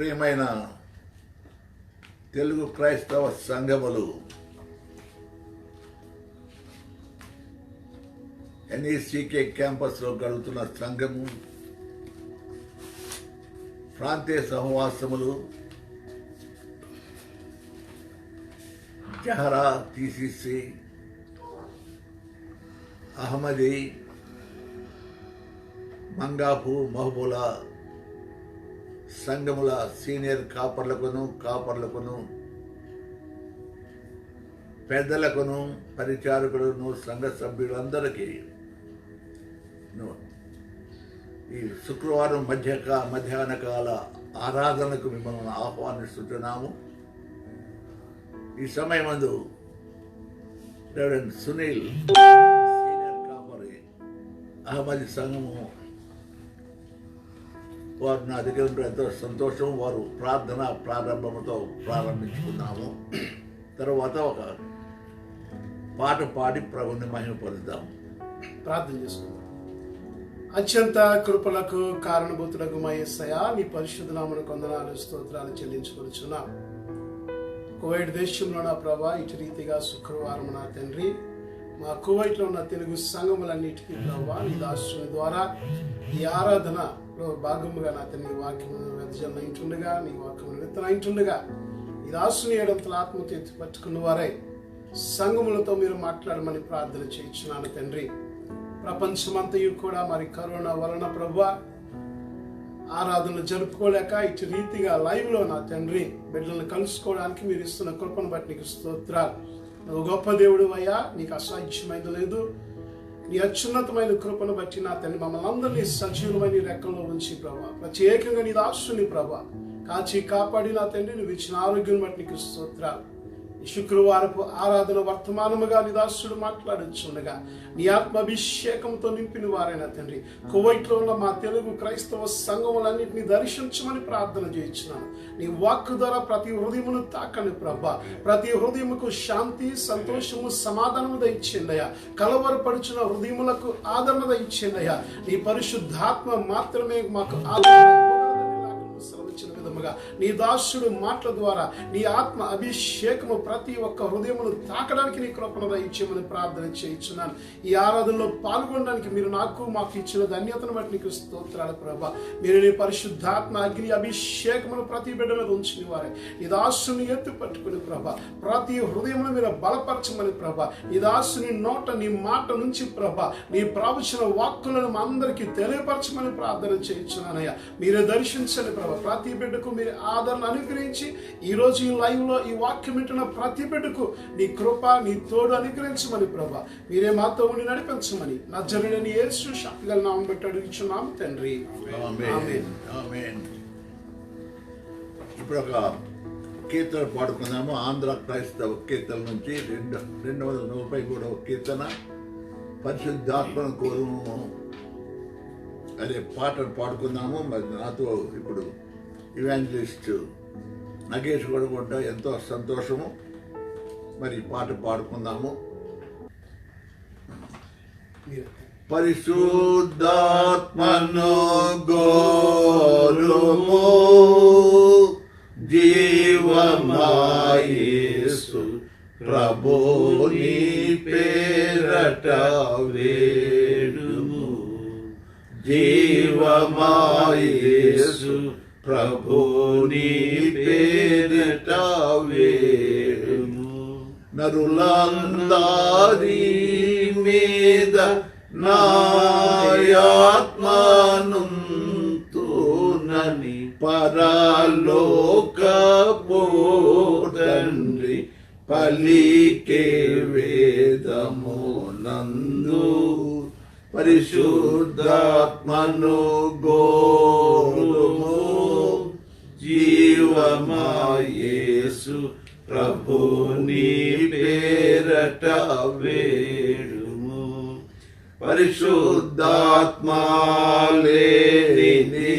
ప్రియమైన తెలుగు క్రైస్తవ సంఘములు ఎన్ఈసీకే క్యాంపస్లో గడుపుతున్న సంఘము, ప్రాంతీయ సహవాసములు, జహరా, టీసీసీ, అహ్మదీ, మంగాపు, మహబూలా సంఘముల సీనియర్ కాపర్లకును పెద్దలకును పరిచారకులను సంఘ సభ్యులందరికీ ఈ శుక్రవారం మధ్యాహ్న కాల ఆరాధనకు మిమ్మల్ని ఆహ్వానిస్తున్నాము. ఈ సమయమందు రెవరెండ్ సునీల్ సీనియర్ కాపరి అహ్మదీ సంఘము వారు నా దగ్గర ఉంటే ఎంతో సంతోషం. వారు ప్రారంభంతో ప్రారంభించుకున్నాము. తర్వాత ఒక పాట పాడి ప్రభుని మహిమపరుద్దాం. ప్రార్థన చేసుకుందాం. అత్యంత కృపలకు కారణభూతులకు మా యేసయ్యా, నీ పరిశుద్ధ నామమునకు వందనాలు స్తోత్రాలు చెల్లించుకొనుచున్నాం. కువైట్ దేశంలో నా ప్రభా, ఇటు రీతిగా శుక్రవారం నా తండ్రి మా కువైట్లో ఉన్న తెలుగు సంఘములన్నిటికీ ప్రభా, నీ దాసుని ద్వారా ఈ ఆరాధనలో భాగముగా నా తండ్రి వాక్యము వెదజల్లైంటుండగా, నీ వాక్యము విత్తనైంటుండగా ఈ దాసుని ఏడంతల ఆత్మతో ఎత్తి పట్టుకున్న వారై సంఘములతో మీరు మాట్లాడమని ప్రార్థన చేయించున్నాను తండ్రి. ప్రపంచమంతయు కూడా మరి కరోనా వలన ప్రభా ఆరాధనలు జరుపుకోలేక ఇటు రీతిగా లైవ్లో నా తండ్రి బిడ్డలను కలుసుకోవడానికి మీరు ఇస్తున్న కృపను బట్టి నీకు స్తోత్రాలు. నువ్వు గొప్ప దేవుడు అయ్యా, నీకు అసాధ్యమైనది లేదు. నీ అత్యున్నతమైన కృపను బట్టి నా తండ్రి మమ్మల్ని అందరినీ సజీవమైన రెక్కల్లో ఉంచి ప్రభా, ప్రత్యేకంగా నీ దాసుని ప్రభా కాచి కాపాడి నా తండ్రి నువ్వు ఇచ్చిన ఆరోగ్యం బట్టి నీకు స్తోత్రాలు. ఈ శుక్రవారపు ఆరాధన వర్తమానముగా నీ దాసుడు మాట్లాడుచుండగా నీ ఆత్మాభిషేకంతో నింపిన వారైన తండ్రి కువైట్లో ఉన్న మా తెలుగు క్రైస్తవ సంఘములన్నింటినీ దర్శించమని ప్రార్థన చేయించున్నాను. నీ వాక్కు ద్వారా ప్రతి హృదయమును తాకని ప్రభా, ప్రతి హృదయముకు శాంతి, సంతోషము, సమాధానము దయచేయండియా. కలవరపడుచున్న హృదయములకు ఆదరణ దయచేయండియా. నీ పరిశుద్ధాత్మ మాత్రమే మాకు ఆదరణ విధముగా నీ దాసుడు మాటల ద్వారా నీ ఆత్మ అభిషేకము ప్రతి ఒక్క హృదయమును తాకడానికి నీ కృపను దయచేయమని ప్రార్థన చేయించున్నాను. ఈ ఆరాధనలో పాల్గొనడానికి మీరు మాకు ఇచ్చిన ధన్యతను బట్టి నీకు స్తోత్రాలు ప్రభా. మీరు నీ పరిశుద్ధాత్మ అగ్ని అభిషేకమును ప్రతి బిడ్డ మీద ఉంచిన వారే ఈ దాసుని ఎత్తి పట్టుకుని ప్రభా, ప్రతి హృదయమును మీరు బలపరచమని ప్రభా, ఈ దాసుని నోట నీ మాట నుంచి ప్రభా నీ ప్రవచన వాక్కులను మా అందరికీ తెలియపరచమని ప్రార్థన చేయించున్నానయ్యా. మీరే దర్శించండి ప్రభా. ప్రతి బిడ్డకు మీరు ఆదరణ అనుగ్రహించి ఈ రోజు ఈ లైవ్ లో ఈ వాక్యం వింటున్న ప్రతి బిడ్డకు నీ కృప, నీ తోడు అనుగ్రహించమని ప్రభా, మీరే మాతో ఉండి నడిపించమని నజరేయుడైన యేసు శక్తిగల నామమున బట్టి అడుగుచున్నాము తండ్రి. ఆమేన్. ఇప్పుడు ఒక కీర్తన పాడుకుందాము. ఆంధ్ర క్రైస్తవ కీర్తన నుంచి 243వ కీర్తన, పరిశుద్ధాత్మను కోరుము అనే పాటను పాడుకుందాము. మరి నాతో ఇప్పుడు ఇవాంజలిస్ట్ నగేష్ కూడా ఉంటా, ఎంతో సంతోషము. మరి పాట పాడుకుందాము. పరిశుద్ధాత్మను గోరుము, జీవమాయేసు ప్రభుని పేరట వేడుము, జీవమాయేసు ప్రభుని పేరట వేడుము. నరులందరి మీద నాయాత్మనుంతునని పరలోకపు తండ్రి పలికే వేదము నందు, పరిశుద్ధాత్మను గోరుము, జీవమాయేసు ప్రభుని పేరట వేడుము. పరిశుద్ధాత్మ లేనిది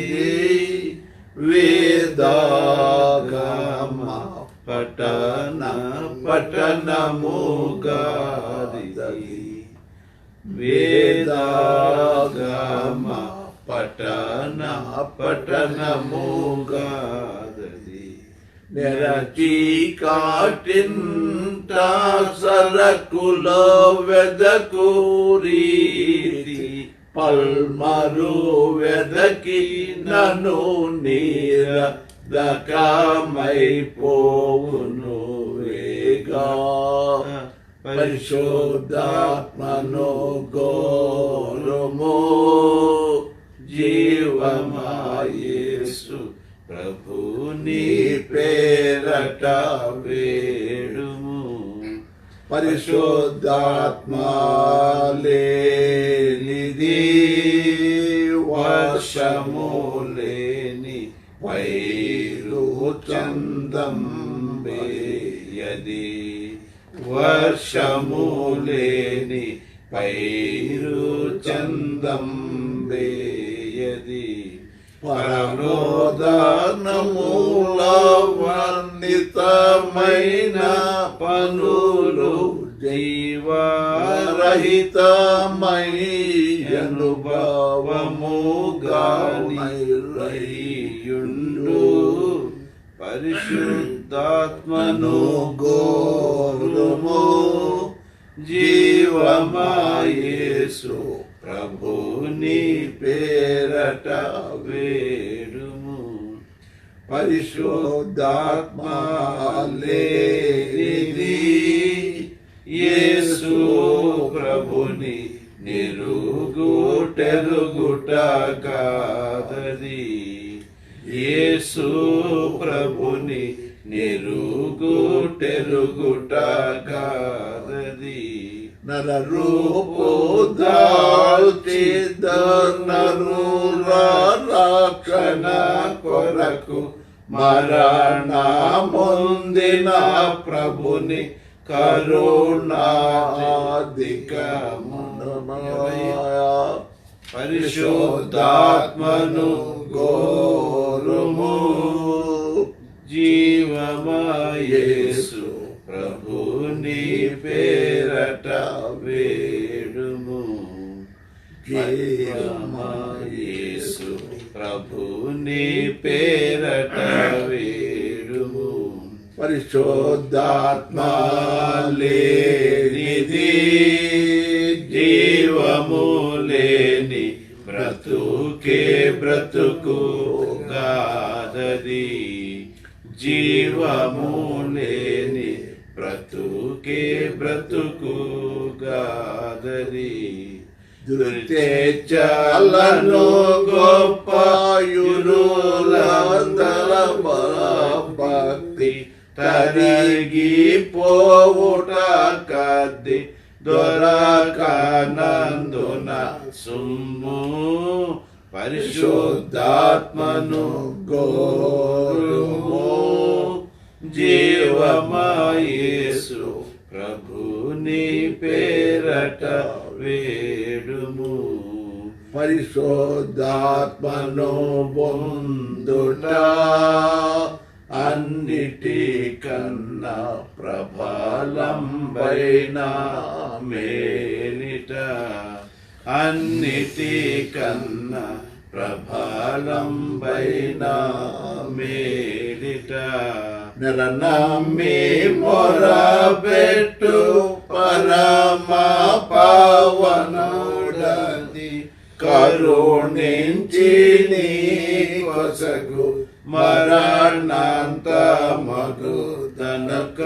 వేదాగమ పఠనముగాది, వేదాగమ పఠనముగాది. నెరచి కాటింట సరకులో వెదకూరీతి పల్మరు వెదకి నను నీరదకమైపోవును వేగా పరిశుద్ధాత్మను గోరుము జీవమాయేసు ప్రభుని పేరట వేడుము పరిశుద్ధాత్మ లేనిది వర్షము లేని వైరు చందం వేయది వర్షము లేని పైరు చందం వేయది పరమోదానమూల వర్ణితమైన పనులు జీవరహితమై అనుభవముగా నిర్రయుండు పరిశుద్ధాత్మను గోరుము జీవమాయేసు ప్రభుని పేరట వేడుము పరిశుద్ధాత్మ లేనిది యేసు ప్రభుని నిరుగుటెరుగుట కాదది యేసు ప్రభుని నిరుగుటెరుగుట కాదది నరరూపు దాల్చిద నరుల రక్షణ కొరకు మరణమొందిన ప్రభుని కరుణాధికమునమయ పరిశుద్ధాత్మను గోరుము జీవమాయేసు ప్రభుని పేరట వేడుము జీవమాయేసు ప్రభుని పేరట వేడుము పరిశుద్ధాత్మ లేనిది జీవము లేని బ్రతుకే బ్రతుకు గాదది జీవము లేని బ్రతుకే బ్రతుకు గాదది దుర్తెచ్చలను గొప్ప యురులందర భక్తి తరిగిపోవుట కద్ది దొరకనందున సుమ్ము పరిశుద్ధాత్మను గోరుము జీవమాయేసు ప్రభుని పేరట వేడుము పరిశుద్ధాత్మను పొందుట అన్నిటికన్నా ప్రబలంబైన మేలిట అన్నిటికన్నా ప్రబలంబైన మేలిట నరనమ్మి మొరబెట్టు పరమ పావనుడది కరుణించి నీ కొసగు మరణాంతమగు తనక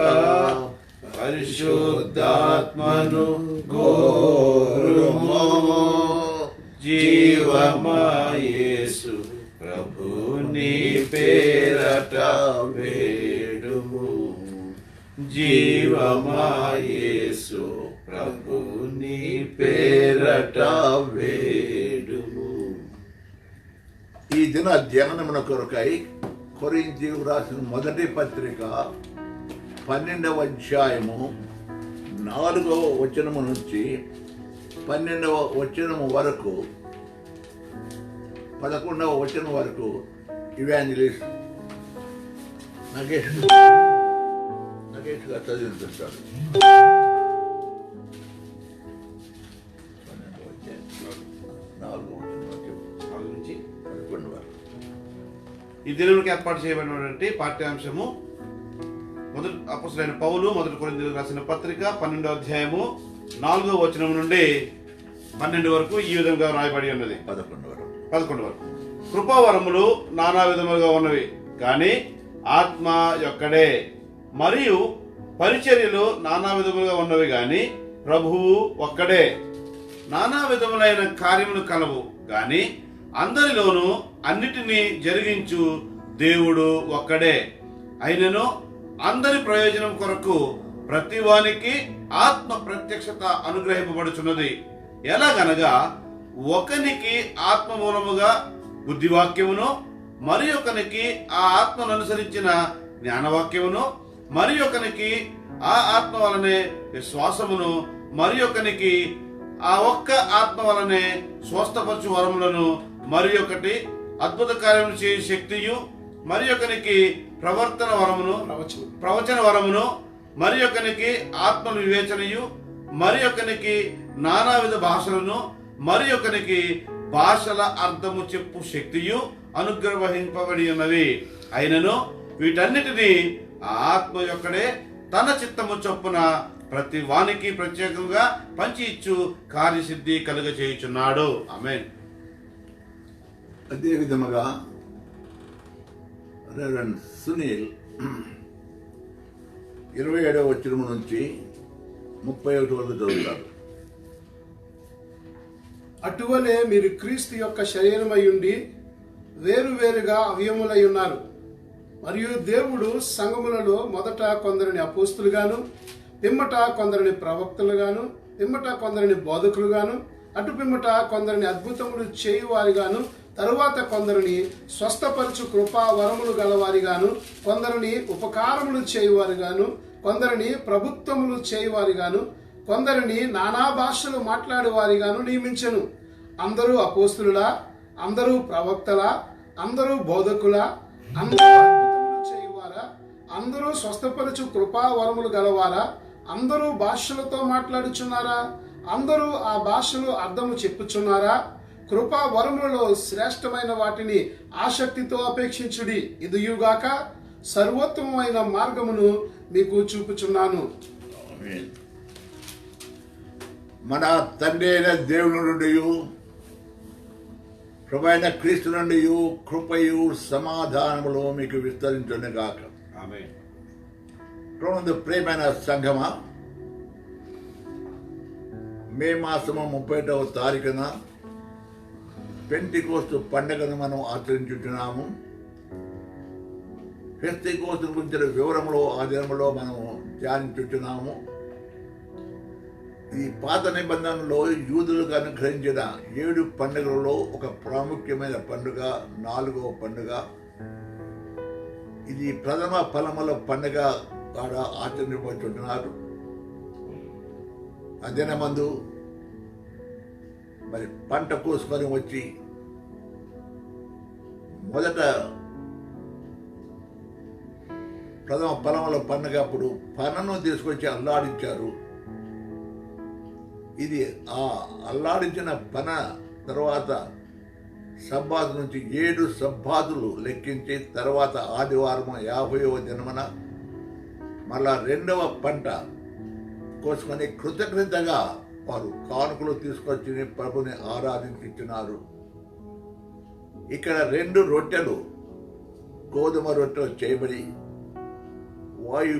పరిశుద్ధాత్మను గోరుము జీవమాయేసు ప్రభుని పేరట వేడుము జీవమాయేసు ప్రభుని పేరట వేడుము. ఈ దిన ధ్యానమున కొరకై కొరింథీయులకు రాసిన మొదటి పత్రిక 12వ అధ్యాయము 4వ వచనము నుంచి 12వ వచనము వరకు 11వ వచనం వరకు ఇవాంజలిస్ట్ నగేష్ గారు చదివిస్తాడు. 4వ వచనం నుంచి 11 వరకు. ఈ దినములకు ఏర్పాటు చేయబడినటువంటి పాఠ్యాంశము అపోస్తలుడైన పౌలు మొదటి కొరింథీయులకు రాసిన పత్రిక 12వ అధ్యాయము 4వ వచనం నుండి 12 వరకు ఈ విధంగా రాయబడి ఉన్నది. 11 వరకు. కృపావరములు నానా విధములుగా ఉన్నవి కానీ ఆత్మ యొక్కడే, మరియు పరిచర్యలు నానా విధములుగా ఉన్నవి గాని ప్రభువు ఒక్కడే. నానా విధములైన కార్యములు కలవు గాని అందరిలోనూ అన్నిటినీ జరిగించు దేవుడు ఒక్కడే. అయినను అందరి ప్రయోజనం కొరకు ప్రతివానికి ఆత్మ ప్రత్యక్షత అనుగ్రహింపబడుచున్నది. ఎలాగనగా ఒకనికి ఆత్మ మూలముగా బుద్ధివాక్యమును, మరి ఒకనికి ఆ ఆత్మను అనుసరించిన జ్ఞానవాక్యమును, మరి ఒకనికి ఆ ఆత్మ వలనే విశ్వాసమును, మరి ఒకనికి ఆ ఒక్క ఆత్మ వలనే స్వస్థపరచు వరములను, మరి ఒకటి అద్భుత కార్యములు చేయు శక్తియు, మరి ఒకనికి ప్రవచన వరమును, మరి ఒకనికి ఆత్మల వివేచనయు, మరి ఒకనికి నానావిధ భాషలను, మరి ఒకనికి భాషల అర్థము చెప్పు శక్తియు అనుగ్రహింపబడి ఉన్నవి. అయినను వీటన్నిటినీ ఆ ఆత్మ యొక్కడే తన చిత్తము చొప్పున ప్రతి వానికి ప్రత్యేకంగా పంచి ఇచ్చు కార్యసిద్ధి కలుగ చేయుచున్నాడు. ఆమేన్. అదే విధముగా రెవరెండ్ సునీల్ 27వ వచనం నుంచి 31 వరకు చదువుతారు. అటువలే మీరు క్రీస్తు యొక్క శరీరమై ఉండి వేరువేరుగా అవయములై ఉన్నారు. మరియు దేవుడు సంఘములలో మొదట కొందరిని అపోస్తులుగాను, పిమ్మట కొందరిని ప్రవక్తలుగాను, పిమ్మట కొందరిని బోధకులుగాను, అటు పిమ్మట కొందరిని అద్భుతములు చేయువారిగాను, తరువాత కొందరిని స్వస్థపరచు కృపా వరములు గలవారిగాను, కొందరిని ఉపకారములు చేయువారిగాను, కొందరిని ప్రభుత్వములు చేయువారిగాను, కొందరిని నానా భాషలు మాట్లాడేవారిగాను నియమించెను. అందరూ అపోస్తులులా? అందరూ ప్రవక్తలా? అందరూ బోధకులా? అందరూ అద్భుతములు చేయువారా? అందరూ స్వస్థపరచు కృపా వరములు గలవారా? అందరూ భాషలతో మాట్లాడుచున్నారా? అందరూ ఆ భాషలు అర్థము చెప్పుచున్నారా? కృపా వరములలో శ్రేష్టమైన వాటిని ఆసక్తితో అపేక్షించుడి. ఇదియుగాక సర్వోత్తమమైన మార్గమును మీకు చూపుచున్నాను. మన తండ్రి అయిన దేవుని నుండి, ప్రభు అయిన క్రీస్తు నుండి కృపయు సమాధానములు మీకు విస్తరించును గాక. ఆమేన్. ప్రియమైన సంఘమా, మే మాసము 31వ తారీఖున పెంటెకోస్తు పండుగను మనం ఆచరించుతున్నాము. పెంటెకోస్తు గురించిన వివరములు ఆ దినములో మనము ధ్యానించుతున్నాము. ఈ పాత నిబంధనలో యూదులకు అనుగ్రహించిన 7 పండుగలలో ఒక ప్రాముఖ్యమైన పండుగ 4వ పండుగ. ఇది ప్రథమ ఫలముల పండుగ కూడా ఆచరించబడుతున్నారు. అదేనమందు మరి పంట కోసుకొని వచ్చి మొదట ప్రథమ ఫలముల పండుగ అప్పుడు పనను తీసుకొచ్చి అల్లాడించారు. ఇది ఆ అల్లాడించిన పన తర్వాత సబ్బాతు నుంచి 7 సబ్బాతులు లెక్కించి తర్వాత ఆదివారం 50వ దినమున మళ్ళా 2వ పంట కోసుకొని కృతజ్ఞతగా వారు కానుకలు తీసుకొచ్చి ప్రభుని ఆరాధించుతున్నారు. ఇక్కడ 2 రొట్టెలు గోధుమ రొట్టెలు చేయబడి వాయు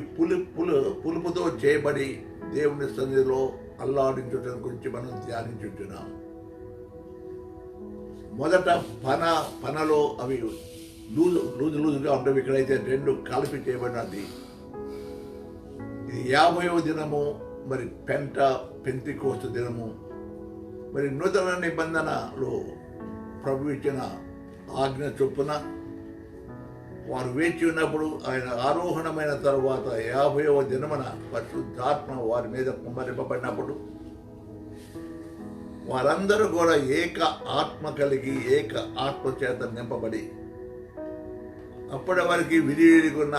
పులుపుతో చేయబడి దేవుని సన్నిధిలో అల్లాడించడం గురించి మనం ధ్యానించుతున్నాం. మొదట పనలో అవి లూజుగా ఉండవు. ఇక్కడైతే 2 కలిపి చేయబడినది. ఇది 50వ దినము, మరి పెంతెకోస్తు దినము. మరి నూతన నిబంధనలో ప్రభు ఇచ్చిన ఆజ్ఞ చొప్పున వారు వేచి ఉన్నప్పుడు ఆయన ఆరోహణమైన తరువాత 50వ దినమున పరిశుద్ధాత్మ వారి మీద కుమ్మరింపబడినప్పుడు వారందరూ కూడా ఏక ఆత్మ కలిగి ఏక ఆత్మ చేత నింపబడి అప్పటి వరకు విడివిడిగున్న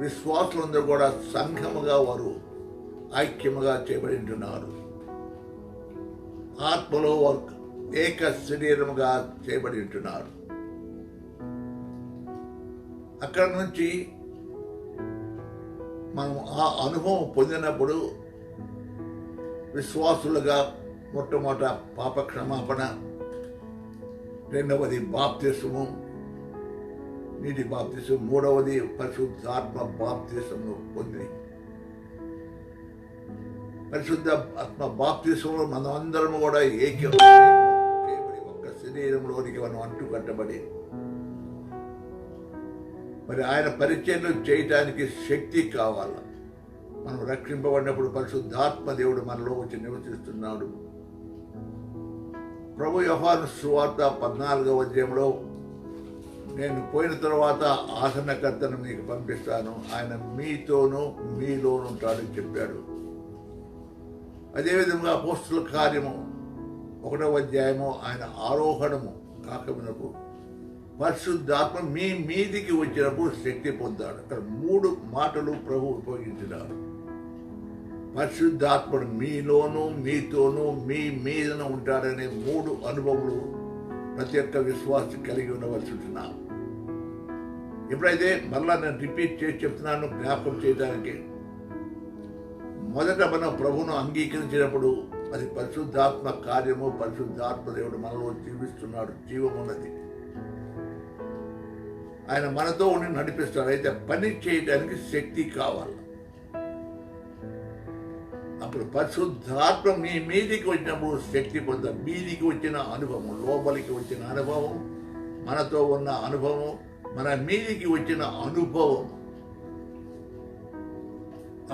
విశ్వాసులందరూ కూడా సంఘముగా వారు ఐక్యముగా చేయబడి ఉంటున్నారు. ఆత్మలో వారు ఏక శరీరముగా చేయబడి ఉంటున్నారు. అక్కడ నుంచి మనం ఆ అనుభవం పొందినప్పుడు విశ్వాసులుగా మొట్టమొదట పాప క్షమాపణ, రెండవది బాప్తిస్మము, నీటి బాప్తిస్మం, మూడవది పరిశుద్ధాత్మ బాప్తిస్మము పొంది పరిశుద్ధ ఆత్మ బాప్తిస్మంలో మనం అందరం కూడా చేయబడి ఒక్క శరీరంలోనికి మనం అంటు కట్టబడి మరి ఆయన పరిచర్యలు చేయటానికి శక్తి కావాలి. మనం రక్షింపబడినప్పుడు పరిశుద్ధాత్మ దేవుడు మనలో వచ్చి నివసిస్తున్నాడు. ప్రభు యోహాను సువార్త 14వ అధ్యాయంలో నేను పోయిన తర్వాత ఆసనకర్తను మీకు పంపిస్తాను, ఆయన మీతోనూ మీలోనూ ఉంటాడని చెప్పాడు. అదేవిధంగా అపోస్తుల కార్యము 1వ అధ్యాయము ఆయన ఆరోహణము కాకమునకు పరిశుద్ధాత్మ మీ మీదికి వచ్చినప్పుడు శక్తి పొందాడు. అక్కడ 3 మాటలు ప్రభు ఉపయోగించినాడు. పరిశుద్ధాత్ముడు మీలోనూ మీతోనూ మీ మీదన ఉంటాడనే 3 అనుభవములు ప్రతి ఒక్క విశ్వాసం కలిగి ఉండవలసి ఉంటున్నాం. ఎప్పుడైతే మళ్ళా నేను రిపీట్ చేసి చెప్తున్నాను జ్ఞాపకం చేయడానికి, మొదట మనం ప్రభువును అంగీకరించినప్పుడు అది పరిశుద్ధాత్మ కార్యము. పరిశుద్ధాత్మ దేవుడు మనలో జీవిస్తున్నాడు, జీవమున్నది. ఆయన మనతో ఉండి నడిపిస్తాడు. అయితే పని చేయడానికి శక్తి కావాలి. అప్పుడు పరిశుద్ధాత్మ మీ మీదికి వచ్చినప్పుడు శక్తి పొంద మీదికి వచ్చిన అనుభవం, లోపలికి వచ్చిన అనుభవం, మనతో ఉన్న అనుభవం, మన మీదికి వచ్చిన అనుభవం,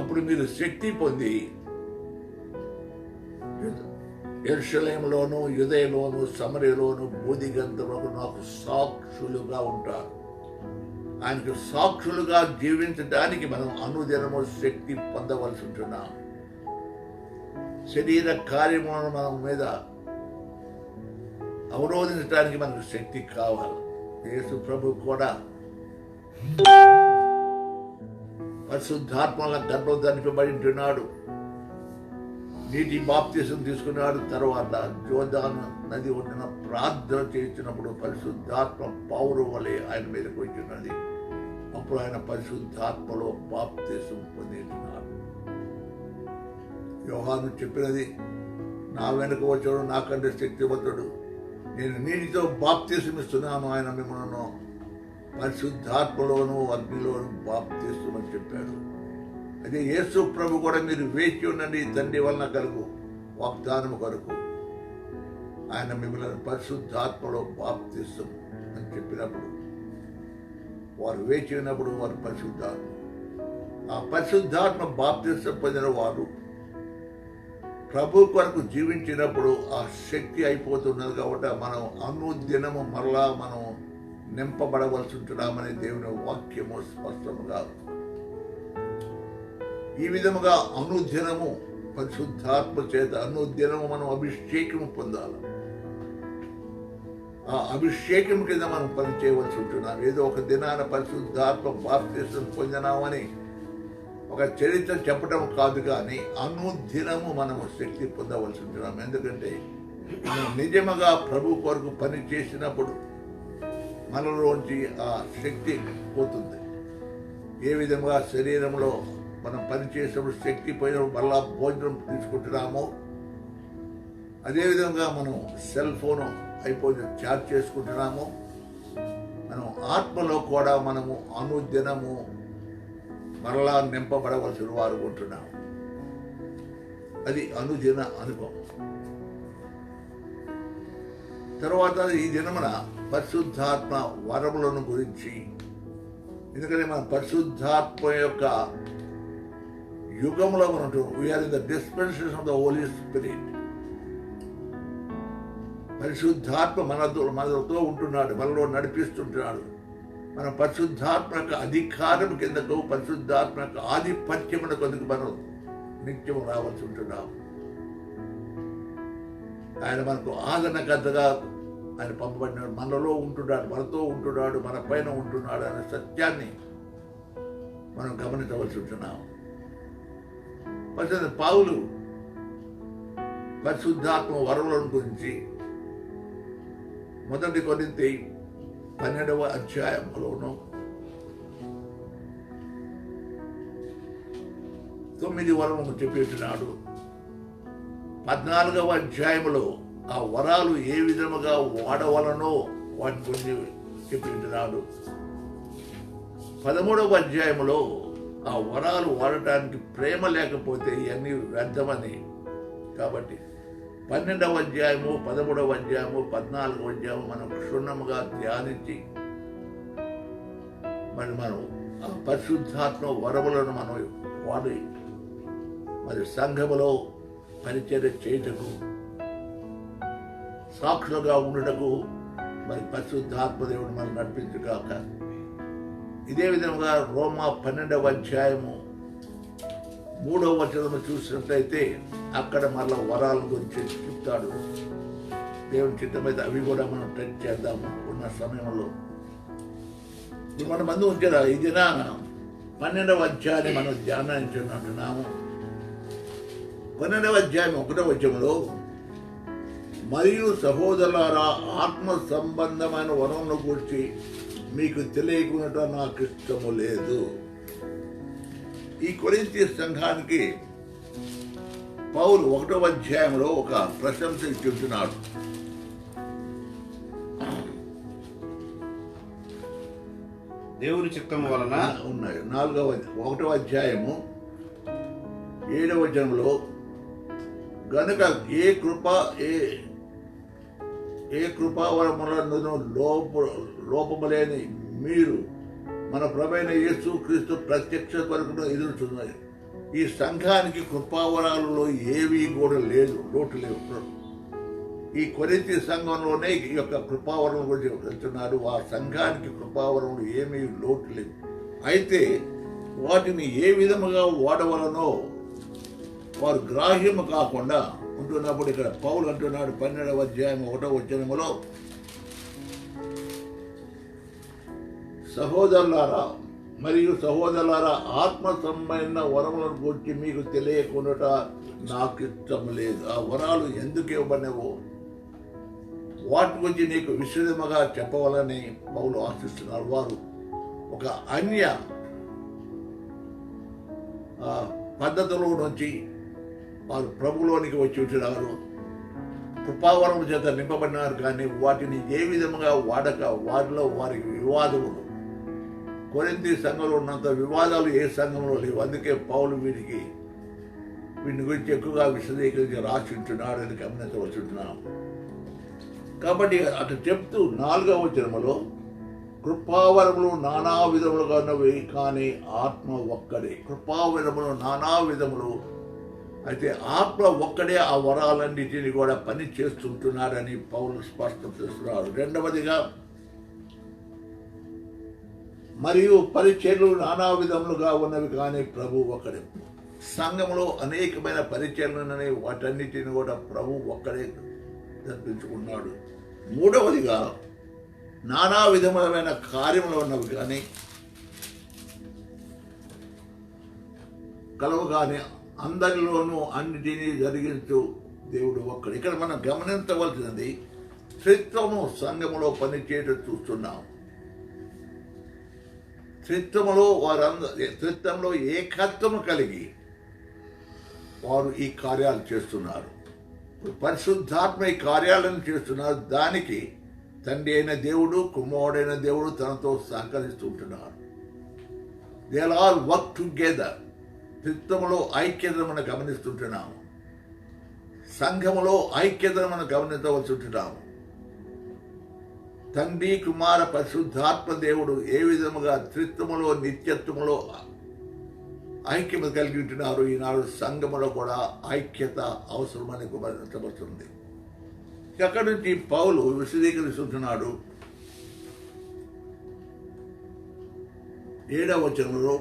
అప్పుడు మీరు శక్తి పొంది యెరూషలేములోను, యూదయలోను, సమరయలోను, బూదిగంతములకు నాకు సాక్షులుగా ఉంటారు. ఆయనకు సాక్షులుగా జీవించడానికి మనం అనుదినము శక్తి పొందవలసి ఉంటున్నాం. శరీర కార్యములను మన మీద అవరోధించడానికి మనకు శక్తి కావాలి. యేసు ప్రభు కూడా పరిశుద్ధాత్మల గర్భం ధరింపబడి ఉంటున్నాడు. నీటి బాప్తిసం తీసుకున్నాడు. తర్వాత జోర్దాను నది ఒడ్డున ప్రార్థన చేస్తున్నప్పుడు పరిశుద్ధాత్మ పౌరు వలె ఆయన మీదకి వచ్చినది. అప్పుడు ఆయన పరిశుద్ధాత్మలో బాప్తిసం పొందుతున్నాడు. యోహాను చెప్పినది, నా వెనుక వచ్చాడు నాకంటే శక్తివంతుడు, నేను నీటితో బాప్తిసం ఇస్తున్నాను, ఆయన మిమ్మల్ని పరిశుద్ధాత్మలోను అగ్నిలోను బాప్తిస్తమని చెప్పాడు. అదే యేసు ప్రభు కూడా మీరు వేచి ఉండండి తండ్రి వలన కలుగు వాగ్దానము కొరకు, ఆయన మిమ్మల్ని పరిశుద్ధాత్మలో బాప్తిస్తం అని చెప్పినప్పుడు వారు వేచి ఉన్నప్పుడు వారు పరిశుద్ధాత్మ, ఆ పరిశుద్ధాత్మ బాప్తిస్తం పొందిన వారు ప్రభు కొరకు జీవించినప్పుడు ఆ శక్తి అయిపోతున్నది. కాబట్టి మనం అనుదినము మరలా మనం నింపబడవలసి ఉంటున్నామని దేవుని వాక్యము స్పష్టముగా. ఈ విధముగా అనుదినము పరిశుద్ధాత్మ చేత అనుదినము మనం అభిషేకము పొందాలి. ఆ అభిషేకం కింద మనం పని చేయవలసి ఉంటున్నాం. ఏదో ఒక దినాన పరిశుద్ధాత్మ బాప్తిసం పొందినామని ఒక చరిత్ర చెప్పడం కాదు, కానీ అనుదినము మనము శక్తి పొందవలసి ఉంటున్నాం. ఎందుకంటే మనం నిజముగా ప్రభు కొరకు పని చేసినప్పుడు మనలోంచి ఆ శక్తి పోతుంది. ఏ విధంగా శరీరంలో మనం పని చేసినప్పుడు శక్తి పోయినప్పుడు మళ్ళా భోజనం తీసుకుంటున్నామో, అదేవిధంగా మనం సెల్ ఫోన్ అయిపోయి ఛార్జ్ చేసుకుంటున్నాము, మనం ఆత్మలో కూడా మనము అనుదినము మరలా నింపబడవలసిన వారు ఉంటున్నాము. అది అనుదిన అనుభవం. తర్వాత ఈ దినమున పరిశుద్ధాత్మ వరములను గురించి, ఎందుకంటే మన పరిశుద్ధాత్మ యొక్క యుగంలో మనం we are in the dispensation of the Holy Spirit. పరిశుద్ధాత్మ మనతో ఉంటున్నాడు, మనలో నడిపిస్తుంటున్నాడు. మన పరిశుద్ధాత్మ యొక్క అధికారం కిందకు, పరిశుద్ధాత్మ యొక్క ఆధిపత్యమున కొద్దిగా మనం నిత్యం రావాల్సి ఉంటున్నాం. ఆయన మనకు ఆదరణకర్తగా ఆయన పంపబడినాడు, మనలో ఉంటున్నాడు, మనతో ఉంటున్నాడు, మన పైన ఉంటున్నాడు అనే సత్యాన్ని మనం గమనించవలసి ఉంటున్నాం. పౌలు పరిశుద్ధాత్మ వరములను గురించి 1 కొరింథీ 12వ అధ్యాయంలోను 9 వరములు చెప్పినాడు. 14వ అధ్యాయంలో ఆ వరాలు ఏ విధముగా వాడవలనో వాటి గురించి చెప్పినాడు. 13వ అధ్యాయంలో ఆ వరాలు వాడటానికి ప్రేమ లేకపోతే ఇవన్నీ వ్యర్థమని. కాబట్టి 12వ అధ్యాయము, 13వ అధ్యాయము, 14వ అధ్యాయము మనం క్షుణ్ణముగా ధ్యానించి మరి మనం ఆ పరిశుద్ధాత్మ వరములను మనం వాడి మరి సంఘములో పరిచర్య చేయుటకు, సాక్షులుగా ఉండుటకు మరి పరిశుద్ధాత్మ దేవుడు మనం నడిపించుగాక. ఇదే విధంగా రోమా 12వ అధ్యాయము 3వ వచనము చూసినట్లయితే అక్కడ మళ్ళా వరాల గురించి చెప్తాడు. దేవుని చిత్తమైతే అవి కూడా మనం టచ్ చేద్దాము ఉన్న సమయంలో. ఇప్పుడు మన మంది ఉంచారా ఈ దిన 12వ అధ్యాయాన్ని మనం ధ్యానించుకుంటున్నాము. 12వ అధ్యాయం 1వ వచనంలో, మరియు సహోదరులారా, ఆత్మ సంబంధమైన వరమును గురించి మీకు తెలియకుండా నాకు ఇష్టము లేదు. ఈ కొరింథీ సంఘానికి పౌలు 1వ అధ్యాయంలో ఒక ప్రశంస ఇచ్చుంటున్నాడు. దేవుని చిత్తము వలన ఉన్నాయి. 1వ అధ్యాయము 7వ వచనంలో, గనుక ఏ కృపావరములను లోపము లేని మీరు మన ప్రభువైన యేసు క్రీస్తు ప్రత్యక్ష కొరకు ఎదురుతున్నారు. ఈ సంఘానికి కృపావరాలలో ఏవి కూడా లేదు, లోటు లేవు. ఈ కొరింథీ సంఘంలోనే ఈ యొక్క కృపావరం గురించి వెళ్తున్నారు. ఆ సంఘానికి కృపావరములు ఏమీ లోటు లేవు. అయితే వాటిని ఏ విధముగా వాడవలనో వారు గ్రాహ్యము కాకుండా ఉంటున్నప్పుడు ఇక్కడ పౌలు అంటున్నాడు 12వ అధ్యాయం 1వ వచనములో, సహోదరులారా మరియు సహోదరులారా, ఆత్మ సంబంధమైన వరములను గురించి మీకు తెలియకుండా నాకు ఇష్టం లేదు. ఆ వరాలు ఎందుకు ఇవ్వబడినవో వాటి గురించి నీకు విశదముగా చెప్పవాలని పౌలు ఆశిస్తున్నారు. వారు ఒక అన్య పద్ధతుల నుంచి వారు ప్రభులోనికి వచ్చి ఉంటున్నారు. కృపావరం చేత నింపబడినారు. కానీ వాటిని ఏ విధముగా వాడక వారిలో వారికి వివాదములు, కొరింథీ సంఘంలో ఉన్నంత వివాదాలు ఏ సంఘంలో లేవు. అందుకే పౌలు వీటిని గురించి ఎక్కువగా విశదీకరించి రాసి ఉంటున్నాడు అని గమనించవలసి ఉంటున్నాం. కాబట్టి అటు చెప్తూ 4వ వచనములో, కృపావరములు నానా విధములుగా ఉన్నవి కానీ ఆత్మ ఒక్కడే. కృపావరములు నానా విధములు, అయితే ఆత్మ ఒక్కడే ఆ వరాలన్నిటిని కూడా పని చేస్తుంటున్నాడని పౌలు స్పష్టం చేస్తున్నాడు. 2వదిగా, మరియు పరిచర్యలు నానా విధములుగా ఉన్నవి కానీ ప్రభు ఒక్కడే. సంఘంలో అనేకమైన పరిచర్యలు ఉన్నాయి, వాటన్నిటిని కూడా ప్రభు ఒక్కడే జరిపించుకున్నాడు. 3వదిగా, నానా విధములమైన కార్యములు ఉన్నవి కానీ కలవు కానీ అందరిలోనూ అన్నిటినీ జరిగించు దేవుడు ఒక్కడు. ఇక్కడ మనం గమనించవలసినది, త్రిత్వము సంఘములో పనిచేయడం చూస్తున్నాం. త్రిత్వంలో ఏకత్వము కలిగి వారు ఈ కార్యాలు చేస్తున్నారు. పరిశుద్ధాత్మ ఈ కార్యాలను చేస్తున్నారు. దానికి తండ్రి అయిన దేవుడు, కుమారుడైన దేవుడు తనతో సహకరిస్తుంటున్నారు. They all work together. త్రిత్వములో ఐక్యతను మనం గమనిస్తుంటున్నాము. సంఘములో ఐక్యతను మనం గమనించవలసి ఉంటున్నాము. తండ్రి, కుమార, పరిశుద్ధాత్మ దేవుడు ఏ విధముగా త్రిత్వములో నిత్యత్వములో ఐక్యత కలిగి ఉంటున్నారు. ఈనాడు సంఘములో కూడా ఐక్యత అవసరమని గమనించబడుతుంది. అక్కడి నుంచి పౌలు విశదీకరిస్తుంటున్నాడు. 7వ వచనంలో,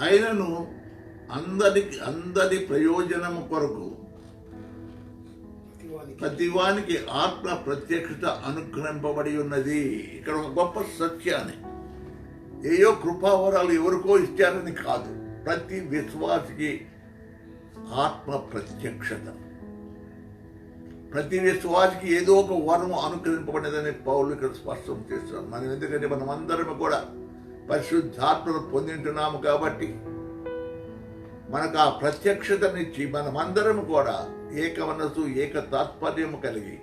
ఆయనను అందరి ప్రయోజనము కొరకు ప్రతివానికి ఆత్మ ప్రత్యక్షత అనుగ్రహింపబడి ఉన్నది. ఇక్కడ ఒక గొప్ప సత్యాన్ని, ఏయో కృపావరాలు ఎవరికో ఇచ్చారని కాదు, ప్రతి విశ్వాసికి ఆత్మ ప్రత్యక్షత, ప్రతి విశ్వాసికి ఏదో ఒక వరము అనుగ్రహింపబడినదని పౌలు ఇక్కడ స్పష్టం చేస్తున్నాం. మనం ఎందుకంటే మనం అందరం కూడా పరిశుద్ధాత్మను పొందింటున్నాము కాబట్టి మనకు ఆ ప్రత్యక్షతనిచ్చి మనమందరం కూడా ఏక మనసు ఏక తాత్పర్యము కలిగి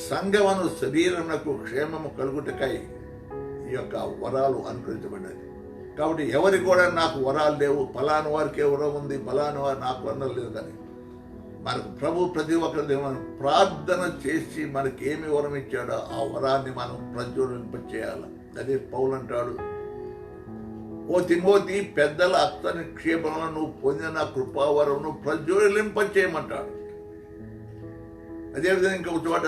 సంఘమును శరీరమునకు క్షేమము కలుగుటకై ఈ యొక్క వరాలు అనుగ్రహించబడినది. కాబట్టి ఎవరికి కూడా నాకు వరాలు లేవు, ఫలాని వారికి వరం ఉంది, ఫలాని వారు నాకు వరం లేదు కానీ మనకు ప్రభు ప్రతి ఒక్కరి మనం ప్రార్థన చేసి మనకి ఏమి వరం ఇచ్చాడో ఆ వరాన్ని మనం ప్రజ్వలింపచేయాలి. అదే పౌలు అంటాడు, ఓ తిమోతి, పెద్దల హస్త నిక్షేపణను నువ్వు పొందిన కృపావరమును ప్రజ్వలింపచేయమంటాడు. అదేవిధంగా ఇంకొక చోట,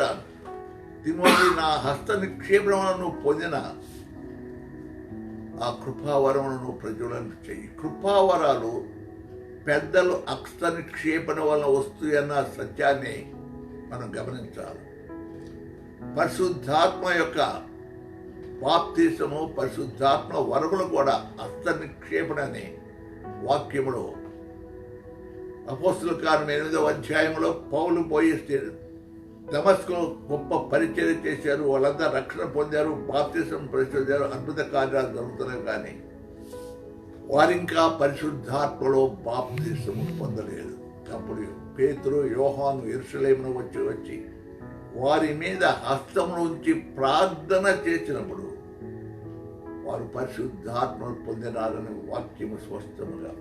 తిమోతి, నా హస్త నిక్షేపణను నువ్వు పొందిన ఆ కృపావరమును నువ్వు ప్రజ్వలింప చేయి. కృపావరాలు పెద్దలు హస్త నిక్షేపణ వలన వస్తాయన్న సత్యాన్ని మనం గమనించాలి. పరిశుద్ధాత్మ యొక్క బాప్తిసము, పరిశుద్ధాత్మ వరములు కూడా హస్త నిక్షేపణ అనే వాక్యములో అపోస్తలుల కార్యం 8వ అధ్యాయంలో పౌలు పోయి దమస్కులో గొప్ప పరిచయం చేశారు. వాళ్ళంతా రక్షణ పొందారు, బాప్తిసం పరిశోధించారు, అద్భుత కార్యాలు జరుగుతున్నాయి. కానీ వారింకా పరిశుద్ధాత్మలో బాప్తిసము పొందలేదు. అప్పుడు పేతురు, యోహాను యెరూషలేమును వచ్చి వారి మీద హస్తము ఉంచి ప్రార్థన చేసినప్పుడు వారు పరిశుద్ధాత్మను పొందినారని వాక్యము స్పష్టముగా.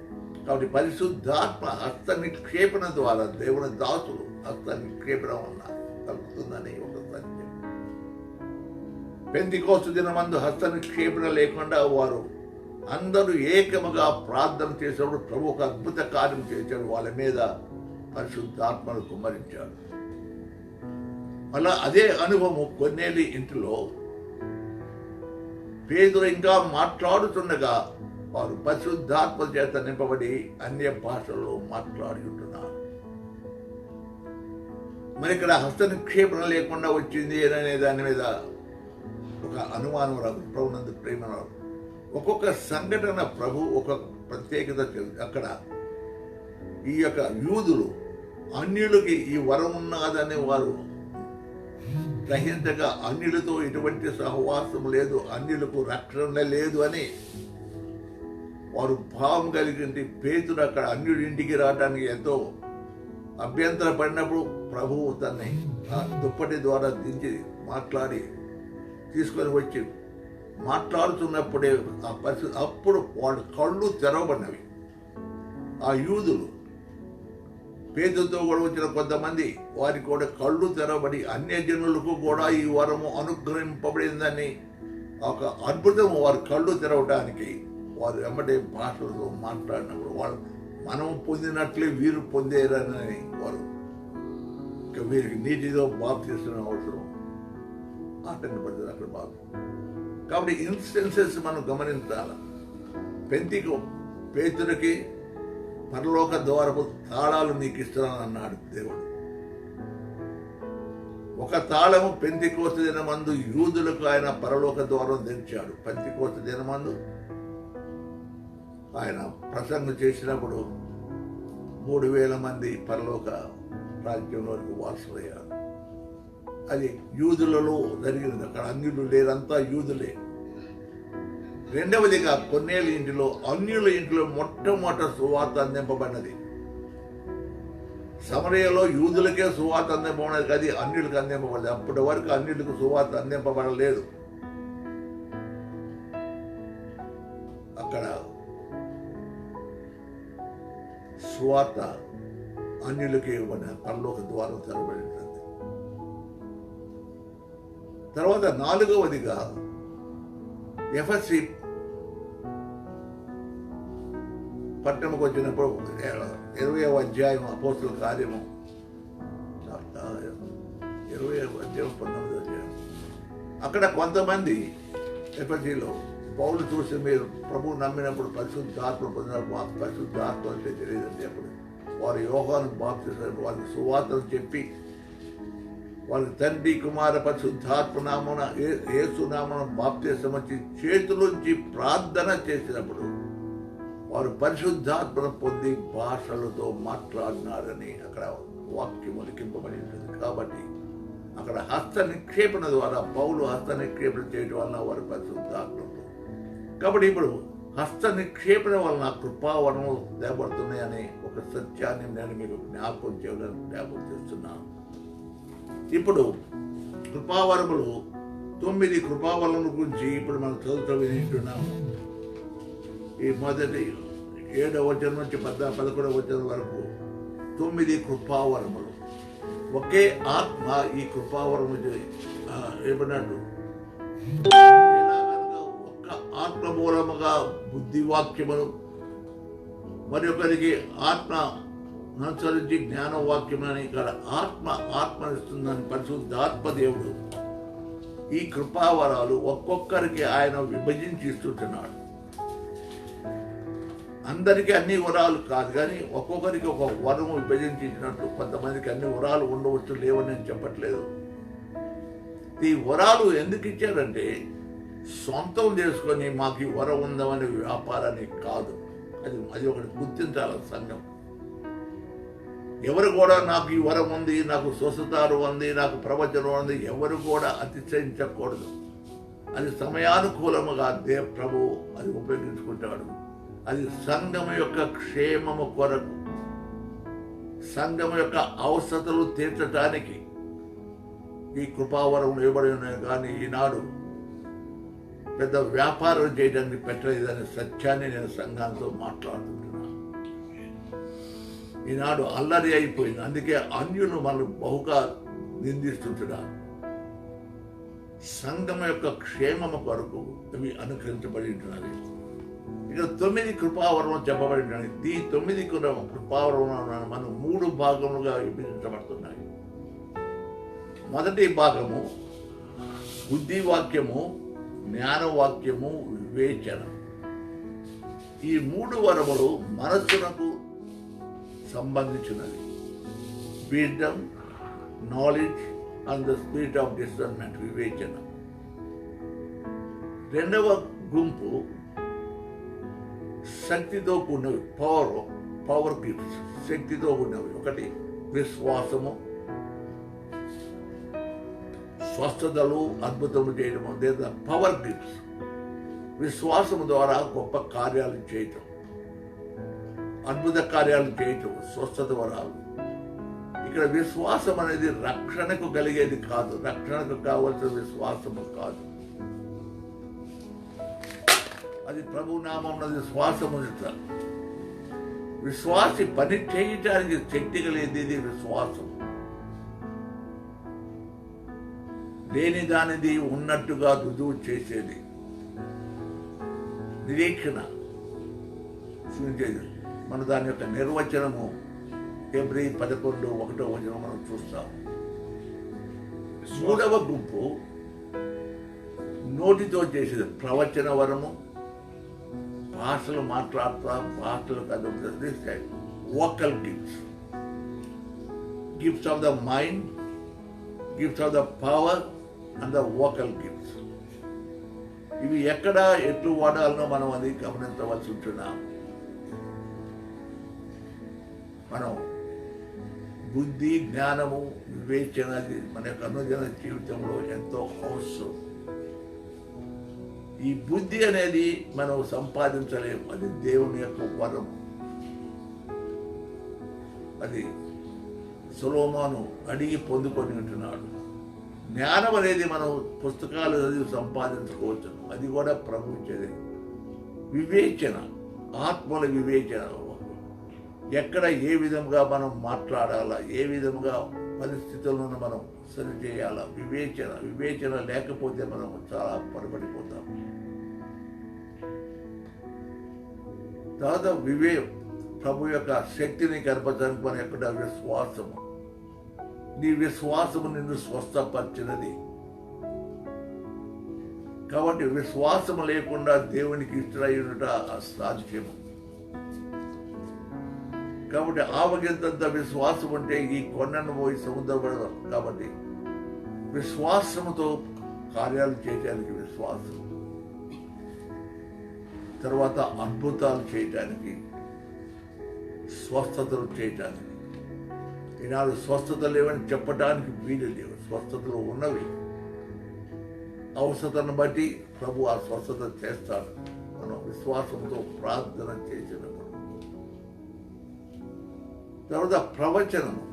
కాబట్టి పరిశుద్ధాత్మ హస్త నిక్షేపణ ద్వారా దేవుని దాసులు హస్త నిక్షేపణ వల్ల కలుగుతుందని ఒక సత్యం. పెంతెకోస్తు దినమందు హస్త నిక్షేపణ లేకుండా వారు అందరూ ఏకముగా ప్రార్థన చేసినప్పుడు ప్రభు ఒక అద్భుత కార్యం చేశాడు. వాళ్ళ మీద పరిశుద్ధాత్మను కుమ్మరించాడు. మళ్ళా అదే అనుభవం కొర్నేలి ఇంటిలో పేతురు ఇంకా మాట్లాడుతుండగా వారు పరిశుద్ధాత్మ చేత నింపబడి అన్య భాషల్లో మాట్లాడుకుంటున్నారు. మరి ఇక్కడ హస్త నిక్షేపణ లేకుండా వచ్చింది అనే దాని మీద ఒక అనుమానం రాదు. ప్రభునందు ప్రేమ రాదు. ఒక్కొక్క సంఘటన ప్రభు ఒక ప్రత్యేకత. అక్కడ ఈ యొక్క యూదులు అన్యులకి ఈ వరం ఉన్నదని వారు గ్రహించగా అన్యులతో ఎటువంటి సహవాసం లేదు, అన్యులకు రక్షణ లేదు అని వారు భావం కలిగింది. పేతురు అక్కడ అన్యుడి ఇంటికి రావడానికి ఎంతో అభ్యంతర పడినప్పుడు ప్రభువు తన్ని ఆ దుప్పటి ద్వారా దించి మాట్లాడి తీసుకొని వచ్చి మాట్లాడుతున్నప్పుడే ఆ పరిస్థితి అప్పుడు వాళ్ళ కళ్ళు తెరవబడినవి. ఆ యూదులు పేతురుతో కూడా వచ్చిన కొంతమంది వారి కూడా కళ్ళు తెరవబడి అన్యజనులకు కూడా ఈ వరము అనుగ్రహింపబడిందని ఒక అద్భుతం. వారి కళ్ళు తెరవడానికి వారు వెంబడే భాషలతో మాట్లాడినప్పుడు వాళ్ళు మనం పొందినట్లే వీరు పొందేరని వారు ఇంకా వీరికి నీటితో బాప్తిసం అవసరం ఆటంకపడుతుంది అక్కడ బాబు. కాబట్టి ఇన్స్టెన్సెస్ మనం గమనించాలి. పేతురుకి పరలోక ద్వారపు తాళాలు నీకు ఇస్తున్నాను అన్నాడు దేవుడు. ఒక తాళము పెంతెకోస్తు దినమందు యూదులకు ఆయన పరలోక ద్వారం తెరిచాడు. పెంతెకోస్తు దినమందు ఆయన ప్రసంగం చేసినప్పుడు 3,000 మంది పరలోక రాజ్యంలోకి వారసులయ్యారు. అది యూదులలో జరిగినది. అక్కడ అన్యులు లేరంతా యూదులే. రెండవదిగా కొర్నేలి ఇంటిలో అన్యుల ఇంటిలో మొట్టమొదట సువార్త అందింపబడినది. సమరయలో యూదులకే సువార్త అందింపబడినది, అది అన్యులకు అందింపబడలేదు. అప్పటి వరకు అన్యులకు సువార్త అందింపబడలేదు. అక్కడ సువార్త అన్యులకే ఇవ్వబడిన పరలోక ద్వారం తెరబడి ఉంటుంది. తర్వాత 4వదిగా ఎఫెసీ పట్టణంకి వచ్చినప్పుడు 20వ అధ్యాయం అపోస్తలుల కార్యము 20వ అధ్యాయం 19వ అధ్యాయం. అక్కడ కొంతమంది ఎఫెసీలో పౌలు చూసి మీరు ప్రభువు నమ్మినప్పుడు పరిశుద్ధాత్మ పొందినప్పుడు మాకు పరిశుద్ధాత్మ అంటే తెలియదండి. అప్పుడు వారు యోహాను బాప్తిసం వారికి సువార్తను చెప్పి వాళ్ళకి తండ్రి కుమార పరిశుద్ధాత్మ నామమున యేసు నామమున బాప్తిసం వచ్చి చేతులుంచి ప్రార్థన చేసినప్పుడు వారు పరిశుద్ధాత్మను పొంది భాషలతో మాట్లాడినారని అక్కడ వాక్యము లిఖింపబడి ఉంటుంది. కాబట్టి అక్కడ హస్త నిక్షేపణ ద్వారా పౌలు హస్త నిక్షేపణ చేయడం వలన వారు పరిశుద్ధాత్మ. కాబట్టి ఇప్పుడు హస్త నిక్షేపణ వలన కృపావరములు తేబడుతున్నాయని ఒక సత్యాన్ని నేను మీకు జ్ఞాపకం చేయాలని జ్ఞాపకం చేస్తున్నాను. ఇప్పుడు కృపావరములు 9 కృపావరముల గురించి ఇప్పుడు మనం చదువుతూ వింటున్నాము. ఈ మొదటి 7వ వచనం నుంచి 11వ వచనం వరకు 9 కృపావరములు. ఒకే ఆత్మ ఈ కృపావరము ఏమన్నాడు, ఒక్క ఆత్మ మూలముగా బుద్ధివాక్యములు, మరి ఒకరికి ఆత్మ అనుసరించి జ్ఞానవాక్యమని, ఇక్కడ ఆత్మనిస్తుందని పరిశుద్ధాత్మ దేవుడు ఈ కృపావరాలు ఒక్కొక్కరికి ఆయన విభజించి ఇస్తుంటున్నాడు. అందరికీ అన్ని వరాలు కాదు, కానీ ఒక్కొక్కరికి ఒక వరము విభజించి ఇచ్చినట్టు. కొంతమందికి అన్ని వరాలు ఉండవచ్చు, లేవని నేను చెప్పట్లేదు. ఈ వరాలు ఎందుకు ఇచ్చారంటే సొంతం చేసుకొని మాకు ఈ వరం ఉందామనే వ్యాపారాన్ని కాదు. అది ఒకటి గుర్తించాలి సంఘం. ఎవరు కూడా నాకు ఈ వరం ఉంది, నాకు స్వస్థత ఉంది, నాకు ప్రవచనం ఉంది, ఎవరు కూడా అతిశయించకూడదు. అది సమయానుకూలముగా ప్రభు అది ఉపయోగించుకుంటాడు. అది సంఘం యొక్క క్షేమము కొరకు, సంఘం యొక్క అవసరతలు తీర్చడానికి ఈ కృపావరం ఇవ్వబడి ఉన్నాయి. కానీ ఈనాడు పెద్ద వ్యాపారం చేయడానికి పెట్టలేదనే సత్యాన్ని నేను సంఘంతో మాట్లాడుతున్నాను. ఈనాడు అల్లరి అయిపోయింది. అందుకే అన్యులు మనం బహుగా నిందిస్తుంటున్నారు. సంఘం యొక్క క్షేమము కొరకు అవి అనుకరించబడి ఉంటున్నది. ఇక 9 కృపావరం చెప్పబడి ఉన్నాయి. ఈ 9 కృపావరం మనం 3 భాగములుగా విభజించబడుతున్నాయి. మొదటి భాగము బుద్ధివాక్యము, జ్ఞానవాక్యము, వివేచన. ఈ 3 వరములు మనస్సునకు సంబంధించినది. Wisdom, knowledge and the spirit of discernment, వివేచన. రెండవ గుంపు శక్తితో కూడినవి, పవర్ గిఫ్ట్స్, శక్తితో కూడినవి. ఒకటి విశ్వాసము, స్వస్థతలు, అద్భుతములు చేయడము. లేదా పవర్ గిఫ్ట్స్, విశ్వాసము ద్వారా గొప్ప కార్యాలు చేయటం, అద్భుత కార్యాలు చేయటం, స్వస్థత వరాలు. ఇక్కడ విశ్వాసం అనేది రక్షణకు కలిగేది కాదు, రక్షణకు కావలసిన విశ్వాసము కాదు. అది ప్రభు నామమున విశ్వాసము. విశ్వాసి పని చేయటానికి శక్తి కలిగేది విశ్వాసం. లేని దానిది ఉన్నట్టుగా రుజువు చేసేది, నిరీక్షణ చూసేది. మన దాని యొక్క నిర్వచనము ఫిబ్రవరి 11:1 మనం చూస్తాము. మూడవ గుంపు నోటితో చేసేది, ప్రవచన వరము, భాషలు మాట్లాడతా, భాషలు కాదు, vocal gifts, gifts of the mind, gifts of the power and the vocal gifts. ఇవి ఎక్కడ ఎట్లు వాడాలనో మనం అది గమనించవలసి ఉంటున్నాం. మనం బుద్ధి, జ్ఞానము, వివేచన మన యొక్క అనుదిన జీవితంలో ఎంతో అవసరం. ఈ బుద్ధి అనేది మనం సంపాదించలేము, అది దేవుని యొక్క వరం. అది సొలొమోను అడిగి పొందుకొని ఉంటున్నాడు. జ్ఞానం అనేది మనం పుస్తకాలు చదివి సంపాదించుకోవచ్చు, అది కూడా ప్రభు ఇచ్చేది. వివేచన, ఆత్మల వివేచన, ఎక్కడ ఏ విధంగా మనం మాట్లాడాలా, ఏ విధంగా పరిస్థితులను మనం సరి చేయాలా. వివేచన లేకపోతే మనం చాలా పొరపడిపోతాం. తర్వాత ప్రభు యొక్క శక్తిని కనపరచడానికి మన యొక్క విశ్వాసము. నీ విశ్వాసము నిన్ను స్వస్థపరిచినది. కాబట్టి విశ్వాసము లేకుండా దేవునికి ఇష్టమైనట అసాధ్యము. కాబట్టి ఆవగింతంత విశ్వాసం ఉంటే ఈ కొండను పోయి సముద్రపడదు. కాబట్టి విశ్వాసముతో కార్యాలు చేయడానికి విశ్వాసం, తర్వాత అద్భుతాలు చేయటానికి, స్వస్థతలు చేయటానికి. ఈనాడు స్వస్థత లేవని చెప్పడానికి వీలు లేవు. స్వస్థతలు ఉన్నవి. అవసరతను బట్టి ప్రభు ఆ స్వస్థత చేస్తాడు. మనం విశ్వాసంతో ప్రార్థన చేసినప్పుడు. తర్వాత ప్రవచనము,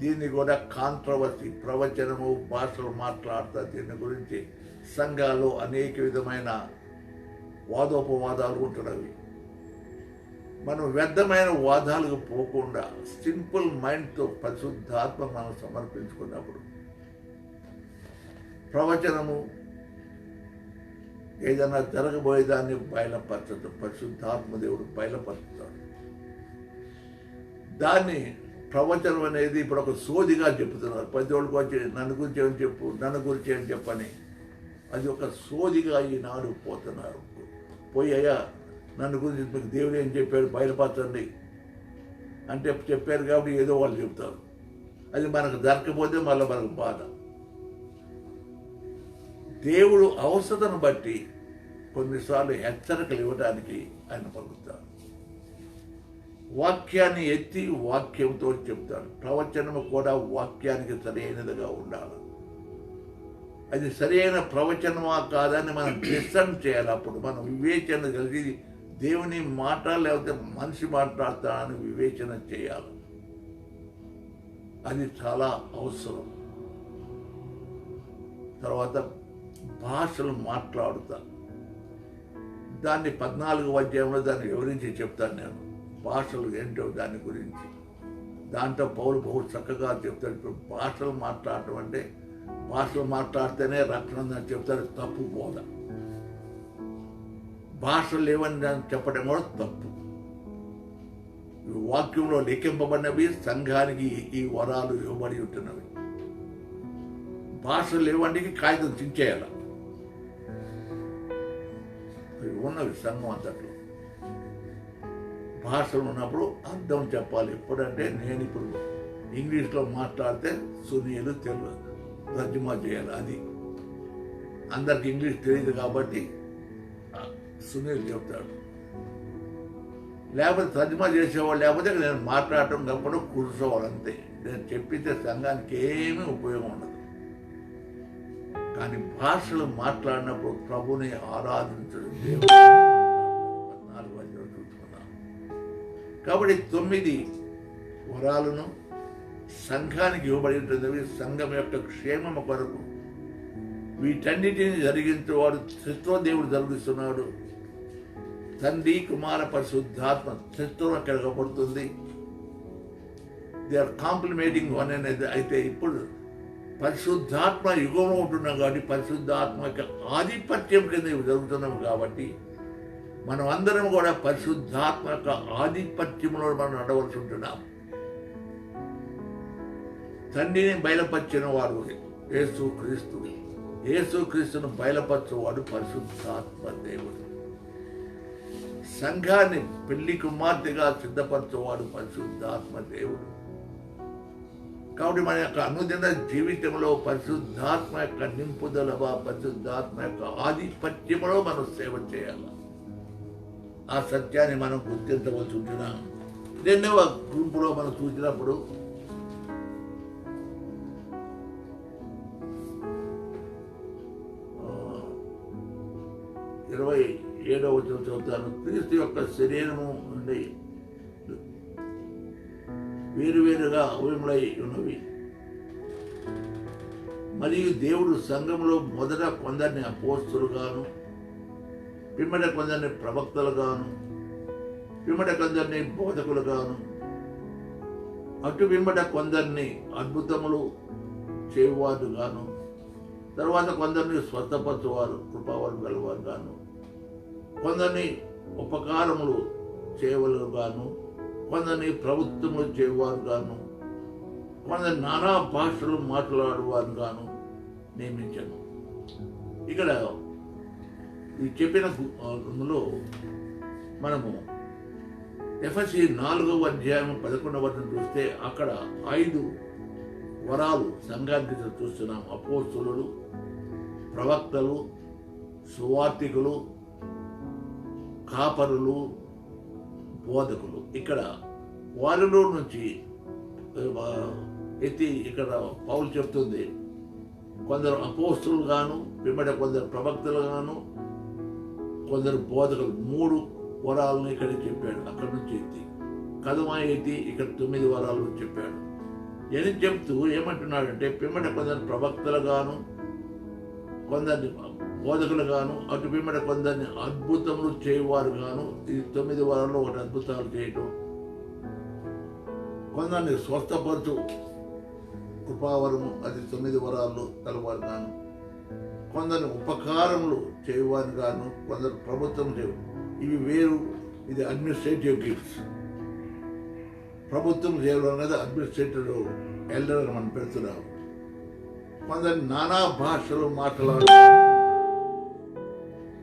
దీన్ని కూడా కాంట్రవర్సీ, ప్రవచనము, భాషలు మాట్లాడతా, దీని గురించి సంఘాల్లో అనేక విధమైన వాదోపవాదాలు ఉంటున్నవి. మనం వ్యర్థమైన వాదాలకు పోకుండా సింపుల్ మైండ్తో పరిశుద్ధాత్మ మనం సమర్పించుకున్నప్పుడు ప్రవచనము ఏదైనా జరగబోయేదాన్ని బయలుపరచడం, పరిశుద్ధాత్మ దేవుడు బయలుపరుస్తాడు. దాన్ని ప్రవచనం అనేది ఇప్పుడు ఒక సోదిగా చెప్తున్నారు. ప్రతి ఒక్కరికి వచ్చి నన్ను గురించి ఏమని చెప్పు, నన్ను గురించి ఏం చెప్పని, అది ఒక సోదిగా ఈనాడు పోతున్నారు. పోయాయా నన్ను గురించి మీకు దేవుడు ఏం చెప్పాడు బయలుపరచండి అంటే చెప్పారు కాబట్టి ఏదో వాళ్ళు చెప్తారు. అది మనకు దొరకపోతే మళ్ళీ మనకు బాధ. దేవుడు అవసరతను బట్టి కొన్నిసార్లు హెచ్చరికలు ఇవ్వడానికి ఆయన పలుకుతాడు. వాక్యాన్ని ఎత్తి వాక్యంతో చెప్తాడు. ప్రవచనము కూడా వాక్యానికి సరైనదిగా ఉండాలి. అది సరైన ప్రవచనమా కాదని మనం డిసైడ్ చేయాలి. అప్పుడు మనం వివేచన కలిగి దేవుని మాట లేకపోతే మనిషి మాట్లాడతానని వివేచన చేయాలి. అది చాలా అవసరం. తర్వాత భాషలు మాట్లాడుతా, దాన్ని 14వ అధ్యాయంలో దాన్ని వివరించి చెప్తాను నేను. భాషలు ఏంటో దాని గురించి దాంట్లో పౌలు బహు చక్కగా చెప్తాడు. ఇప్పుడు భాషలు మాట్లాడటం అంటే భాషలు మాట్లాడితేనే రక్షణ అని చెప్తారు, తప్పు బోధ. భాషలు లేవని చెప్పడం కూడా తప్పు. వాక్యంలో లెక్కింపబడినవి, సంఘానికి ఈ వరాలు ఇవ్వబడి ఉంటున్నవి. భాషలు లేవంటికి కాగితం చించేయాల, అవి ఉన్నవి సంఘం అంతట్లో. భాషలు ఉన్నప్పుడు అర్థం చెప్పాలి. ఎప్పుడంటే నేను ఇప్పుడు ఇంగ్లీష్లో మాట్లాడితే సునీలు తెలుగు తర్జుమా చేయాలి. అది అందరికి ఇంగ్లీష్ తెలియదు కాబట్టి సునీల్ చెప్తాడు. లేకపోతే తర్జుమా చేసేవాళ్ళు లేకపోతే నేను మాట్లాడటం కాకుండా కూర్చోవాలి అంతే. నేను చెప్పితే సంఘానికి ఏమీ ఉపయోగం ఉండదు. కానీ భాషలు మాట్లాడినప్పుడు ప్రభుని ఆరాధించడం దేవుడు 14వ అధ్యాయం చూసుకున్నాం. కాబట్టి 9 వరాలను సంఘానికి ఇవ్వబడి ఉంటుంది. సంఘం యొక్క క్షేమము కొరకు వీటన్నిటిని జరిగించేవాడు త్రిత్వదేవుడు జరిగిస్తున్నాడు. తండ్రి, కుమార, పరిశుద్ధాత్మ త్రిత్వం కలగబడుతుంది. దే ఆర్ కాంప్లిమెంటింగ్ వన్ అనేది. అయితే ఇప్పుడు పరిశుద్ధాత్మ యుగంలో ఉంటున్నాం కాబట్టి పరిశుద్ధాత్మ యొక్క ఆధిపత్యం కింద జరుగుతున్నాం కాబట్టి మనం అందరం కూడా పరిశుద్ధాత్మ యొక్క ఆధిపత్యంలో మనం నడవలసి ఉంటున్నాం. తండ్రిని బయలుపరిచిన వాడు యేసుక్రీస్తు. యేసుక్రీస్తును బయలుపరచువాడు పరిశుద్ధాత్మ దేవుడు. సంఘాన్ని పెళ్లి కుమార్తెగా సిద్ధపరచువాడు పరిశుద్ధాత్మ దేవుడు. కాబట్టి మన యొక్క అనుదిన జీవితంలో పరిశుద్ధాత్మ యొక్క నింపుదల, పరిశుద్ధాత్మ యొక్క ఆధిపత్యంలో మనం సేవ చేయాలి. ఆ సత్యాన్ని మనం గుర్తించవలసి ఉంటున్నాం. 2వ గ్రూపులో మనం చూసినప్పుడు 27వ వచనం చదువుతాను. క్రీస్తు యొక్క శరీరము నుండి వేరువేరుగా అవయములై ఉన్నవి, మరియు దేవుడు సంఘంలో మొదట కొందరిని అపోస్తలుగాను, పిమ్మట కొందరిని ప్రవక్తలుగాను, పిమ్మట కొందరిని బోధకులుగాను, అటు పిమ్మట కొందరిని అద్భుతములు చేయువారుగాను, తర్వాత కొందరిని స్వస్థపరచువారు కృపావరం గలవారు గాను, కొందరిని ఉపకారములు చేయవలరు గాను, కొందరిని ప్రభుత్వములు చేయవారు గాను, కొందరు నానా భాషలు మాట్లాడేవారు గాను నియమించను. ఇక్కడ ఈ చెప్పిన మనము ఎఫెసీ 4వ అధ్యాయం 11వ వచనం చూస్తే అక్కడ 5 వరాలు సంఘానికి చూస్తున్నాం. అపోస్తలులు, ప్రవక్తలు, సువార్తికులు, కాపరులు, బోధకులు. ఇక్కడ వారిలో నుంచి ఎత్తి ఇక్కడ పౌలు చెప్తుంది, కొందరు అపోస్తలులు గాను, పిమ్మట కొందరు ప్రవక్తలు గాను, కొందరు బోధకులు 3 వరాలను ఇక్కడ చెప్పాడు. అక్కడి నుంచి ఎత్తి కదమా ఎత్తి ఇక్కడ 9 వరాలు చెప్పాడు. అని చెప్తూ ఏమంటున్నాడంటే పిమ్మట కొందరు ప్రవక్తలుగాను, కొందరిని బోధకులుగాను, అటు పిమ్మట కొందరిని అద్భుతములు చేయవారు గాను. ఇది 9 వరాల్లో ఒకటి అద్భుతాలు చేయటం. కొందరిని స్వస్థపరచు కృపావరము, అది 9 వరాలు కలవారు గాను. కొందరు ఉపకారములు చేయవారు గాను, కొందరు ప్రభుత్వం చేయు. ఇవి వేరు, ఇది అడ్మినిస్ట్రేటివ్ గిఫ్ట్స్. ప్రభుత్వం చేయడం అనేది అడ్మినిస్ట్రేటివ్ ఎల్డర్ అని మనం పెడుతున్నాం. కొందరు నానా భాషలు మాట్లాడారు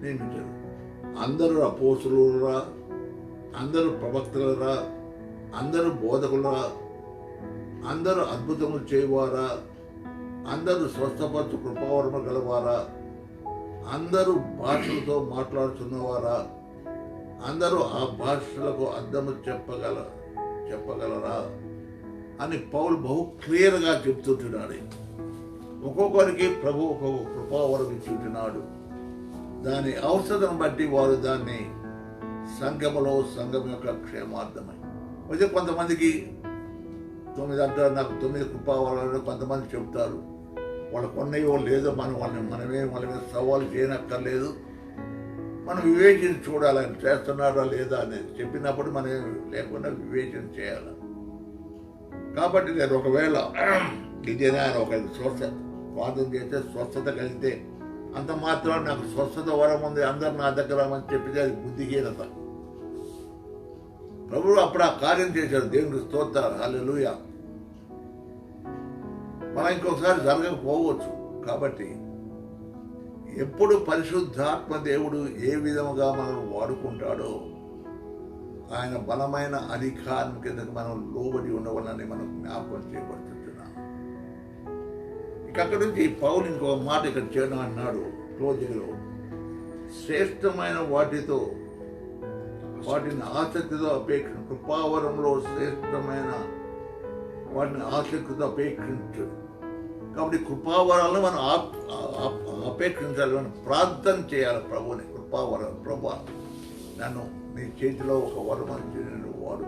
నియమించారు. అందరూ అపోస్తులురా, అందరూ ప్రవక్తలురా, అందరూ బోధకులరా, అందరూ అద్భుతములు చేయవారా, అందరూ స్వస్థపరచు కృపావరము గలవారా, అందరూ భాషలతో మాట్లాడుతున్నవారా, అందరూ ఆ భాషలకు అర్థము చెప్పగలరా అని పౌలు బహు క్లియర్గా చెప్తుంటున్నాడు. ఒక్కొక్కరికి ప్రభు ఒక్కొక్క కృపావరం ఇచ్చుంటున్నాడు. దాని అవసరం బట్టి వారు దాన్ని సంఘం యొక్క క్షేమార్థమై అయితే కొంతమందికి 9 అంటారు, నాకు 9 కృపావరాలు కొంతమంది చెప్తారు. వాళ్ళకు ఉన్నాయో లేదో మనమే సవాలు చేయనక్కర్లేదు. మనం వివేచన చూడాలి, ఆయన చేస్తున్నాడా లేదా అనేది. చెప్పినప్పుడు మనం లేకుండా వివేచన చేయాలి. కాబట్టి నేను ఒకవేళ ఇదేనా ఆయన ఒక ప్రార్థన చేస్తే స్వస్థత కలిగితే అంత మాత్రం నాకు స్వస్థత వరం ఉంది, అందరు నా దగ్గర అని చెప్పితే అది బుద్ధిహీనత. ప్రభువు అప్పుడు ఆ కార్యం చేశాడు. దేవునికి స్తోత్రాలు, హల్లెలూయా. మనం ఇంకొకసారి జరగకపోవచ్చు. కాబట్టి ఎప్పుడు పరిశుద్ధాత్మ దేవుడు ఏ విధముగా మనం వాడుకుంటాడో ఆయన బలమైన అధికారం కిందకి మనం లోబడి ఉండవాలని మనం జ్ఞాపకం చేయబడుతున్నాం. ఇక అక్కడి నుంచి పౌలు ఇంకో మాట ఇక్కడ చేయడం అన్నాడు క్లోజింగ్లో, శ్రేష్టమైన వాటిని ఆసక్తితో అపేక్ష కృపావరంలో శ్రేష్టమైన వాటిని ఆసక్తితో అపేక్షించు. కాబట్టి కృపావరాలను మనం అపేక్షించాలి, మనం ప్రార్థన చేయాలి ప్రభుని. కృపావరం, ప్రభు నన్ను నీ చేతిలో ఒక వరం అని వాడు.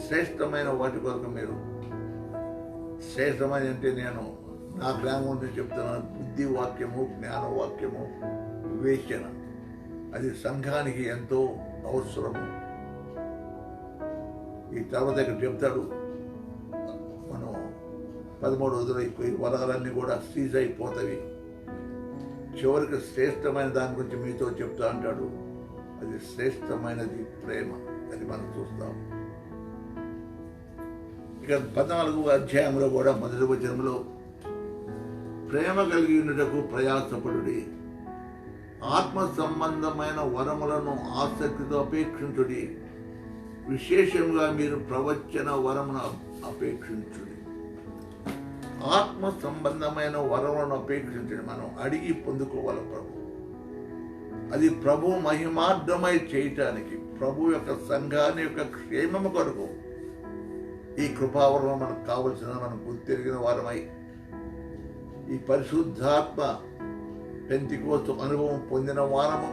శ్రేష్టమైన వాటి కొరకు మీరు, శ్రేష్టమైన అంటే నేను నా జ్ఞానం చెప్తున్నాను, బుద్ధి వాక్యము, జ్ఞాన వాక్యము, వివేచన, అది సంఘానికి ఎంతో అవసరము. ఈ తర్వాత ఇక్కడ చెప్తాడు, మనం 13 రోజులైపోయి వరాలన్నీ కూడా సీజ్ అయిపోతాయి. చివరికి శ్రేష్టమైన దాని గురించి మీతో చెప్తా అంటాడు. అది శ్రేష్టమైనది ప్రేమ. అది మనం చూస్తాం. ఇక 14వ అధ్యాయంలో కూడా మొదటి వచనంలో ప్రేమ కలిగి ఉన్నటకు ప్రయాసపడుడి, ఆత్మ సంబంధమైన వరములను ఆసక్తితో అపేక్షించుడి, విశేషంగా మీరు ప్రవచన వరమును అపేక్షించుడి. ఆత్మ సంబంధమైన వరములను అపేక్షించండి. మనం అడిగి పొందుకోవాలి ప్రభు. అది ప్రభు మహిమార్థమై చేయటానికి, ప్రభు యొక్క సంఘాన్ని యొక్క క్షేమము కొరకు ఈ కృపావరం మనకు కావలసిన, మనం గుర్తిరిగిన వారమై ఈ పరిశుద్ధాత్మ పెంతెకోస్తు అనుభవం పొందిన వారము.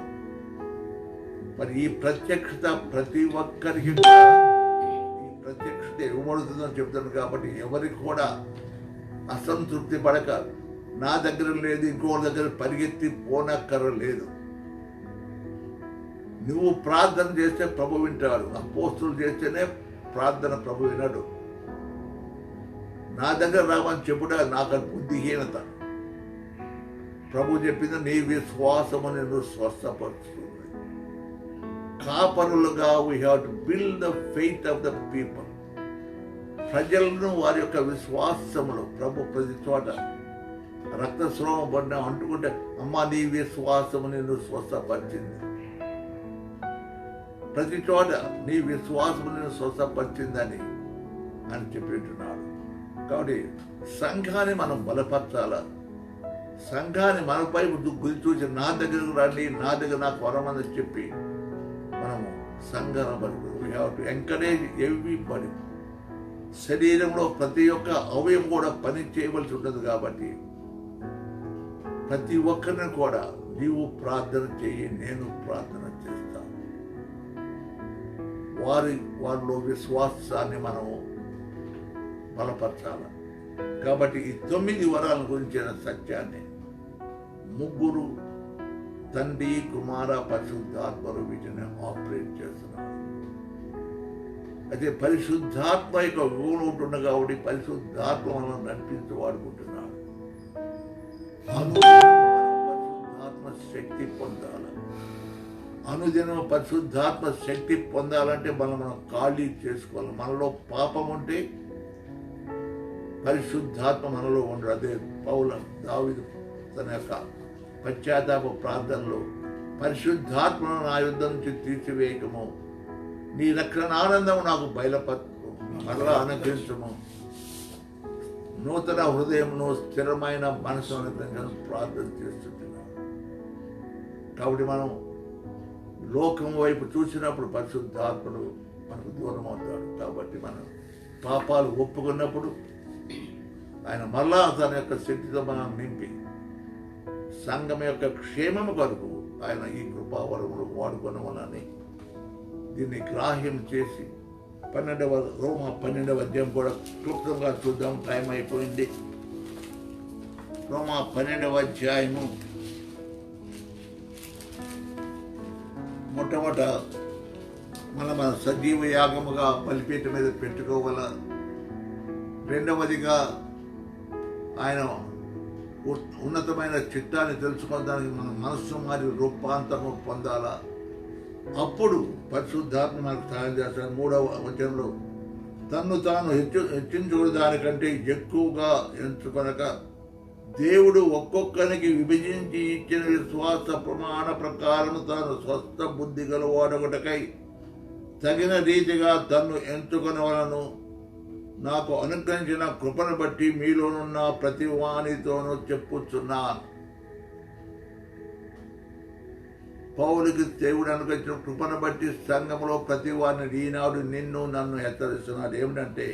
మరి ఈ ప్రత్యక్షత ప్రతి ఒక్కరికి ఈ ప్రత్యక్షత ఇవ్వబడుతుందని చెప్తాను. కాబట్టి ఎవరికి కూడా అసంతృప్తి పడక, నా దగ్గర లేదు ఇంకోటి దగ్గర పరిగెత్తి పోనక్కర లేదు. నువ్వు ప్రార్థన చేస్తే ప్రభు వింటాడు. అపోస్తులు చేస్తేనే ప్రార్థన ప్రభు వినడు. నా దగ్గర రావని చెప్పుడా నాకు బుద్ధిహీనత. ప్రభు చెప్పింది, నీ విశ్వాసము నిన్ను స్వస్థపరుస్తుంది. కాపరులుగా we have to build the faith of the people. ప్రజలను వారి యొక్క విశ్వాసములు ప్రభు ప్రతి చోట రక్తస్రావం పడిన అంటుకుంటే, అమ్మ నీ విశ్వాసము నిన్ను స్వస్థపరిచింది. ప్రతి చోట నీ విశ్వాసము నిన్ను స్వస్థపరిచిందని అని చెప్పిట్టున్నాడు. కాబట్టి సంఘాన్ని మనం బలపరచాల. సంఘాన్ని మనపై గురి చూసి నా దగ్గరకు రండి, నా దగ్గర నాకు వరమని చెప్పి మనము సంఘాన్ని బలి. We have to encourage everybody. శరీరంలో ప్రతి ఒక్క అవయవం కూడా పని చేయవలసి ఉంటుంది. కాబట్టి ప్రతి ఒక్కరిని కూడా నీవు ప్రార్థన చెయ్యి, నేను ప్రార్థన చేస్తాను. వారిలో విశ్వాసాన్ని మనము బలపరచాలి. కాబట్టి ఈ 9 వరాల గురించిన సత్యాన్ని ముగ్గురు తండ్రి, కుమార, పరిశుద్ధాత్మలు వీటిని ఆపరేట్ చేస్తున్నారు. అయితే పరిశుద్ధాత్మ యొక్క విలువలు ఉంటున్నాయి కాబట్టి పరిశుద్ధాత్మ మనం నడిపించి వాడుకుంటున్నాడు. పరిశుద్ధాత్మ శక్తి పొందాలి. అనుదినం పరిశుద్ధాత్మ శక్తి పొందాలంటే మనం ఖాళీ చేసుకోవాలి. మనలో పాపం ఉంటే పరిశుద్ధాత్మ మనలో ఉండదు. అదే దావీదు తన యొక్క పశ్చాత్తాప ప్రార్థనలో పరిశుద్ధాత్మను నా యుద్ధ నుంచి తీర్చివేయకము, నీ రక్షణ ఆనందము నాకు బయలుపరచము, మరలా అనుగ్రహించము, నూతన హృదయమును స్థిరమైన మనసు అనుగ్రహించడం ప్రార్థన చేస్తున్నాను. కాబట్టి మనం లోకం వైపు చూసినప్పుడు పరిశుద్ధాత్ముడు మనకు దూరం అవుతాడు. కాబట్టి మనం పాపాలు ఒప్పుకున్నప్పుడు ఆయన మళ్ళా తన యొక్క శక్తితో మనం నింపి సంఘం యొక్క క్షేమము కొరకు ఆయన ఈ కృపావరములు వాడుకొనమని దీన్ని గ్రాహ్యం చేసి 12వ అధ్యాయం కూడా క్లుప్తంగా చూద్దాం. టైం అయిపోయింది. రోమా 12వ అధ్యాయము మొట్టమొదట మన సజీవ యాగముగా బలిపీఠం మీద పెట్టుకోవాల. రెండవదిగా ఆయన ఉన్నతమైన చిత్తాన్ని తెలుసుకోవడానికి మన మనస్సు మరియు రూపాంతరము పొందాలా. అప్పుడు పరిశుద్ధాత్మ మనకు సహాయం చేస్తాడు. 3వ వచనంలో తన్ను తాను హెచ్చించుకునే దానికంటే ఎక్కువగా ఎంచుకొనక దేవుడు ఒక్కొక్కరికి విభజించి ఇచ్చిన విశ్వాస ప్రమాణ ప్రకారం తాను స్వస్థ బుద్ధి గలవాడొకటకై తగిన రీతిగా తన్ను ఎంచుకొనవలను నాకు అనుగ్రహించిన కృపను బట్టి మీలోనున్న ప్రతి వానితోనూ చెప్పుచున్నాను. పౌలుకి దేవుడు అనుగ్రహించిన కృపను బట్టి సంఘంలో ప్రతి వారిని ఈనాడు నిన్ను నన్ను హెచ్చరిస్తున్నాడు. ఏమిటంటే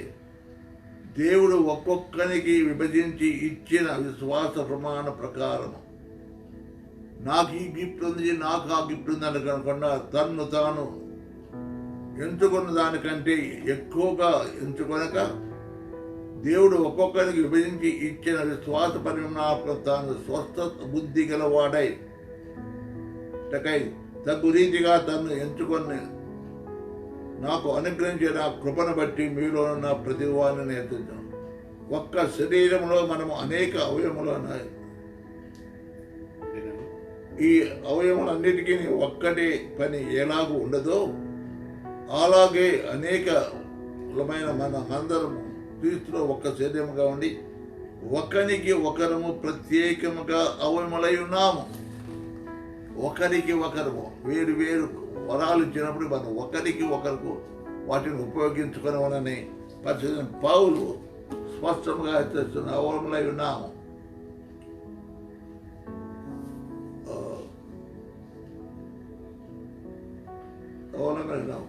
దేవుడు ఒక్కొక్కరికి విభజించి ఇచ్చిన విశ్వాస ప్రమాణ ప్రకారము నాకు ఈ గిఫ్ట్ ఉంది, నాకు ఆ గిఫ్ట్ ఉంది అని కనుకుండా తన్ను తాను ఎంచుకున్న దానికంటే ఎక్కువగా ఎంచుకొనక దేవుడు ఒక్కొక్కరికి విభజించి ఇచ్చిన విశ్వాస పరిమాణాలకు తాను స్వస్థ బుద్ధి గలవాడై తగ్గు రీతిగా తను ఎంచుకొని నాకు అనుగ్రహించిన కృపను బట్టి మీలో ఉన్న ప్రతి వారిని నేర్చున్నాను. ఒక్క శరీరంలో మనము అనేక అవయములు ఉన్నాయి. ఈ అవయములన్నిటికీ ఒక్కటే పని ఎలాగూ ఉండదో అలాగే అనేకమైన మనమందరము క్రీస్తులో ఒక్క శరీరముగా ఉండి ఒకరికి ఒకరము ప్రత్యేకముగా అవయములై ఉన్నాము. ఒకరికి ఒకరము వేరు వేరు వరాలు ఇచ్చినప్పుడు మనం ఒకరికి ఒకరికి వాటిని ఉపయోగించుకునేవనని పరిశుద్ధ పౌలు స్పష్టంగా హెచ్చరిస్తున్న అవయములై ఉన్నాము.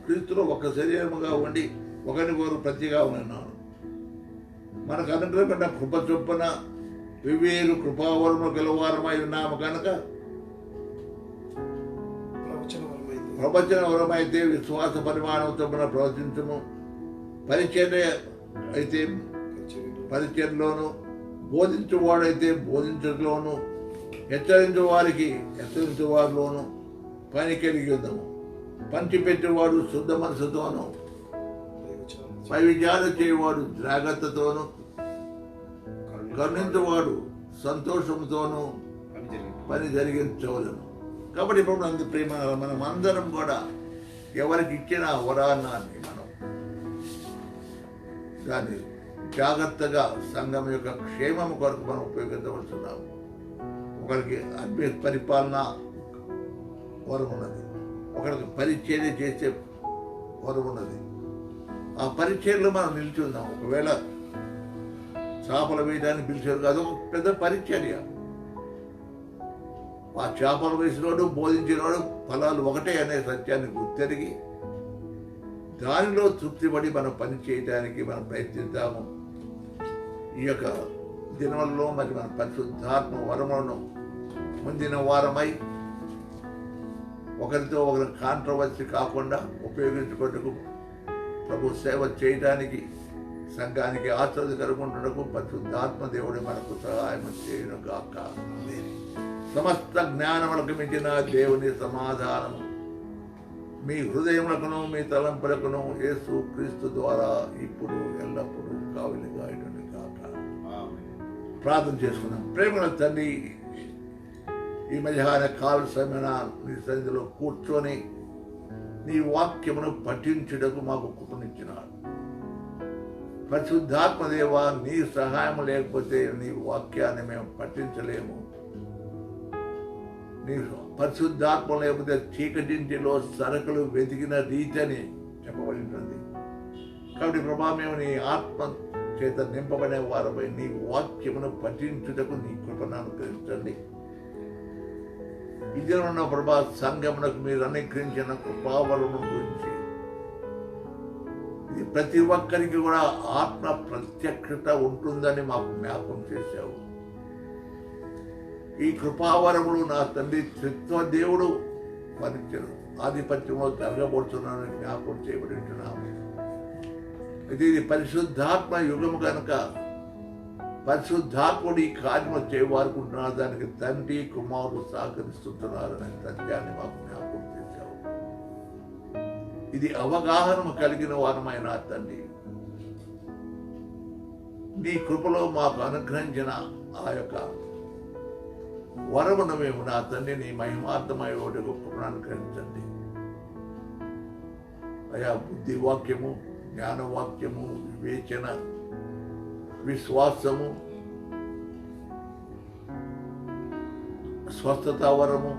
క్రీస్తులో ఒక శరీరముగా ఉండి ఒకరికొకరు ప్రతిగా ఉన్నాను. మనకు అనుగ్రహమైన కృప చొప్పున వివేరు కృపావరము గెలవారమై ఉన్నాము కనుక ప్రవచన వరమైతే విశ్వాస పరిమాణం చొప్పున ప్రవచించము, పరిచర్య అయితే పరిచర్లోను, బోధించువాడైతే బోధించడంలోను, హెచ్చరించు వారికి హెచ్చరించు వారిలోను పని కలిగి ఉందాము. పంచిపెట్టేవాడు శుద్ధ మనసుతోను, పై విచారణ చేయవాడు జాగ్రత్తతోను, కరుణించేవాడు సంతోషంతోనూ పని జరిగించవలను. కాబట్టి ఇప్పుడు ప్రేమ మనం అందరం కూడా ఎవరికి ఇచ్చిన వరాన్నాన్ని మనం దాన్ని జాగ్రత్తగా సంఘం యొక్క క్షేమం కొరకు మనం ఉపయోగించవలసిన్నాము. ఒకరికి అద్భుత పరిపాలన వరం ఉన్నది, ఒకరికి పరిచర్య చేసే వరం ఉన్నది. ఆ పరిచర్యలో మనం నిల్చుందాం. ఒకవేళ చేపలు వేయడానికి పిలిచారు కాదు, ఒక పెద్ద పరిచర్య. ఆ చేపలు వేసినోడు బోధించినోడు ఫలాలు ఒకటే అనే సత్యాన్ని గుర్తెరిగి దానిలో తృప్తిపడి మనం పని చేయడానికి మనం ప్రయత్నిద్దాము. ఈ యొక్క దినంలో మరి మన పరిశుద్ధాత్మ వరములను పొందిన వారమై ఒకరితో ఒకరు కాంట్రవర్సీ కాకుండా ఉపయోగించుకోవటకు ప్రభు సేవ చేయడానికి సంఘానికి ఆశ్రదకరముంటకు పరిశుద్ధాత్మ దేవుడు మనకు సహాయం చేయను గాక. సమస్త జ్ఞానములకు మించిన దేవుని సమాధానము మీ హృదయములకును మీ తలంపులకును యేసు క్రీస్తు ద్వారా ఇప్పుడు ఎల్లప్పుడూ కావలిగా ఇటును గాక. ప్రార్థన చేసుకున్నాం. ప్రేమల తండ్రి, ఈ మధ్యాహ్న కాల సమయన నీ సన్నిధిలో కూర్చొని నీ వాక్యమును పఠించుటకు మాకు కృపనిచ్చినాడు. పరిశుద్ధాత్మదేవ, నీ సహాయం లేకపోతే నీ వాక్యాన్ని మేము పఠించలేము. నీ పరిశుద్ధాత్మ లేకపోతే చీకటింటిలో సరకులు వెతికిన రీతి అని చెప్పబడి ఉంటుంది. కాబట్టి ప్రభా, మేము నీ ఆత్మ చేత నింపబడే వారపై నీ వాక్యమును పఠించుటకు నీ కృపను అనుగ్రహించండి. ఇదే ఉన్న ప్రభా, సంఘమునకు మీరు అనుగ్రహించిన కృపావరము గురించి ఇది ప్రతి ఒక్కరికి కూడా ఆత్మ ప్రత్యక్షత ఉంటుందని మాకు జ్ఞాపకం చేశావు. ఈ కృపావరములు నా తండ్రి త్రిత్వ దేవుడు మరించను ఆధిపత్యంలో జరగబోతున్నానని జ్ఞాపకం చేయబడి ఉంటున్నాము. ఇది పరిశుద్ధాత్మ యుగము కనుక పరిశుద్ధాత్ముడు ఈ కార్యము చేయవారుకుంటున్నారు. దానికి తండ్రి కుమారుడు సహకరిస్తుంటున్నారనే సత్యాన్ని మాకు జ్ఞాపకం చేశావు. ఇది అవగాహన కలిగిన వారమైన తండ్రి, నీ కృపలో మాకు అనుగ్రహించిన ఆ యొక్క వరమును మేము నా తండ్రి నీ మహిమార్థమై ఒకటి గొప్పను అనుగ్రహించండి అయా. బుద్ధి వాక్యము, జ్ఞానవాక్యము, వివేచన, విశ్వాసము, స్వస్థత వరము,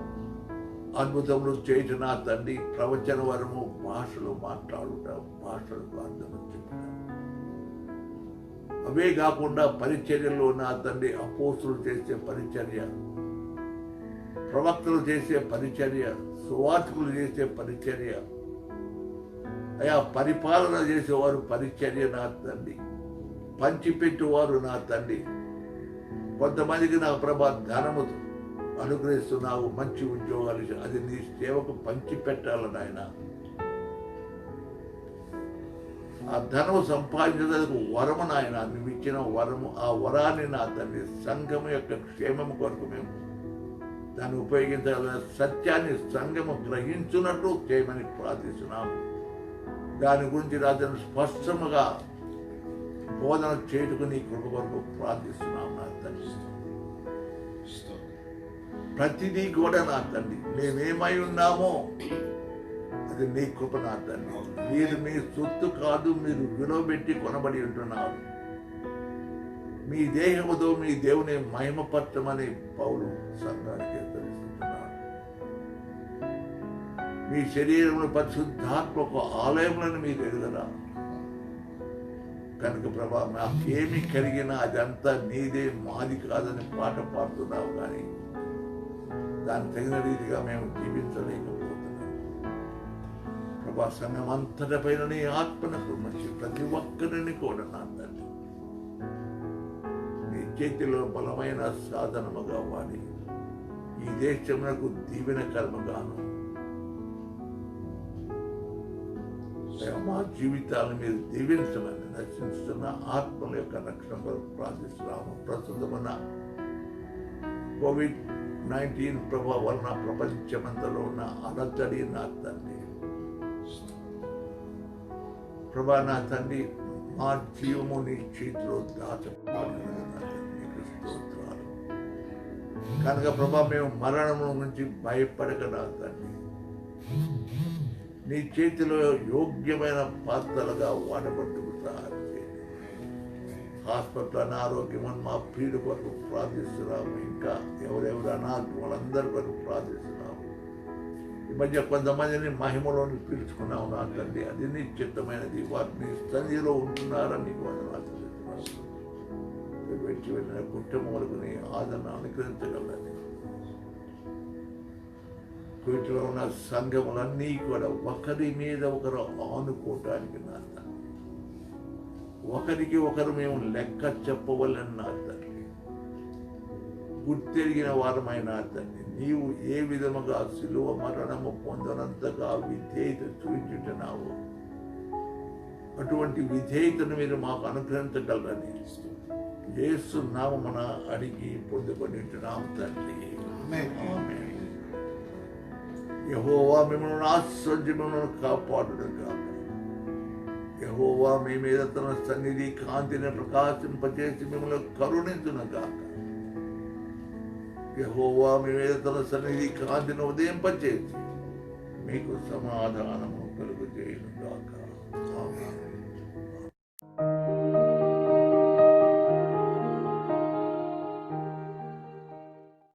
అద్భుతములు చేయటం నా తండ్రి, ప్రవచన వరము, భాషలు మాట్లాడుట, భాషలకు అర్థం చెప్పుట, అవే కాకుండా పరిచర్యలో నా తండ్రి అపోస్తులు చేసే పరిచర్య, ప్రవక్తలు చేసే పరిచర్య, సువార్తికులు చేసే పరిచర్య, అయా పరిపాలన చేసేవారు పరిచర్య నా తండ్రి, పంచిపెట్టువారు నా తండ్రి. కొంతమందికి నా ప్రభా ధనము అనుగ్రహిస్తున్నావు, మంచి ఉద్యోగాలు, అది నీ సేవకు పంచిపెట్టాలని ఆయన ఆ ధనము సంపాదించడానికి వరము నాయన, నువ్వు ఇచ్చిన వరము, ఆ వరాన్ని నా తండ్రి సంఘము యొక్క క్షేమము కొరకు మేము దాన్ని ఉపయోగించాలని సత్యాన్ని సంఘము గ్రహించున్నట్టు చేయమని ప్రార్థిస్తున్నాము. దాని గురించి రాజను స్పష్టముగా బోధన చేయుటకు నీ కృప కొరకు ప్రార్థిస్తున్నాము నా తండ్రి. ప్రతిదీ కూడా నా తండ్రి మేమేమై ఉన్నామో అది నీ కృప నా తండ్రి. మీరు మీ సొత్తు కాదు, మీరు విలువ పెట్టి కొనబడి ఉంటున్నారు. మీ దేహముతో మీ దేవుని మహిమపరచమని పౌలు సంఘానికి హెచ్చరిస్తున్నాడు. మీ శరీరమును పరిశుద్ధాత్మ ఒక ఆలయములను మీరు ఎరుగరా. కనుక ప్రభా, మాకేమి కలిగినా అదంతా నీదే, మాది కాదని పాట పాడుతున్నావు, కానీ దాన్ని తగిన రీతిగా మేము జీవించలేకపోతున్నాం. ప్రభా, సమయం అంతటి పైన నీ ఆత్మను మంచి ప్రతి ఒక్కరిని కూడా నా తండ్రి నీ చేతిలో బలమైన సాధనముగా వాడి ఈ దేశమునకు దీవెన కర్మగాను మా జీవితాలను మీరు దీవించమని నశిస్తున్న ఆత్మల యొక్క రక్షణ కొరకు ప్రార్థిస్తున్నాము. ప్రస్తుతమున్న COVID-19 ప్రభావం వలన ప్రపంచమంతలో ఉన్న అలజడి నా తండ్రి, ప్రభా నా తండ్రి, మా జీవము నీ చేతిలో దాచబడినది స్తోత్రాలు. కనుక ప్రభా, మేము మరణము నుంచి భయపడక నా తండ్రి నీ చేతిలో యోగ్యమైన పాత్రలుగా వాడబట్టుకు సహాయం చేయండి. హాస్పిటల్ అనారోగ్యమని మా ప్రియుల కొరకు ప్రార్థిస్తున్నాము. ఇంకా ఎవరెవరు అనారోగ్యం వాళ్ళందరి కొరకు ప్రార్థిస్తున్నాము. ఈ మధ్య కొంతమందిని మహిమలోని పిలుచుకున్నాము నా తండ్రి, అది నీ చిత్తమైనది. వారిని సన్నిధిలో ఉంటున్నారని నీకు వందనాలు చెల్లిస్తున్నాము. వెంటి వెళ్ళిన కుటుంబములకు నీ ఆదరణ అనుగ్రహించగలని వీటిలో ఉన్న సంఘములన్నీ కూడా ఒకరి మీద ఒకరు ఆనుకోవటానికి నా తండ్రి, ఒకరికి ఒకరు మేము లెక్క చెప్పవలని నా తండ్రి, గుర్తెరిగిన వారమైన తండ్రి, నీవు ఏ విధముగా సిలువ మరణము పొందనంతగా విధేయత చూపించుతున్నావు, అటువంటి విధేయతను మీరు మాకు అనుగ్రహించగలరని యేసు నామమున అడిగి పొందుకొని ఉంటున్నాము తండ్రి. ఆమేన్. యెహోవా మిమ్మల్ని ఆశ్రయించి మిమ్మల్ని కాపాడుగాక. యెహోవా మీ మీద తన సన్నిధి కాంతిని ప్రకాశింపచేసి మిమ్మల్ని కరుణించునుగాక. యెహోవా మీ మీద తన సన్నిధి కాంతిని ఉదయింపచేసి మీకు సమాధానము కలుగజేయునుగాక. ఆమేన్.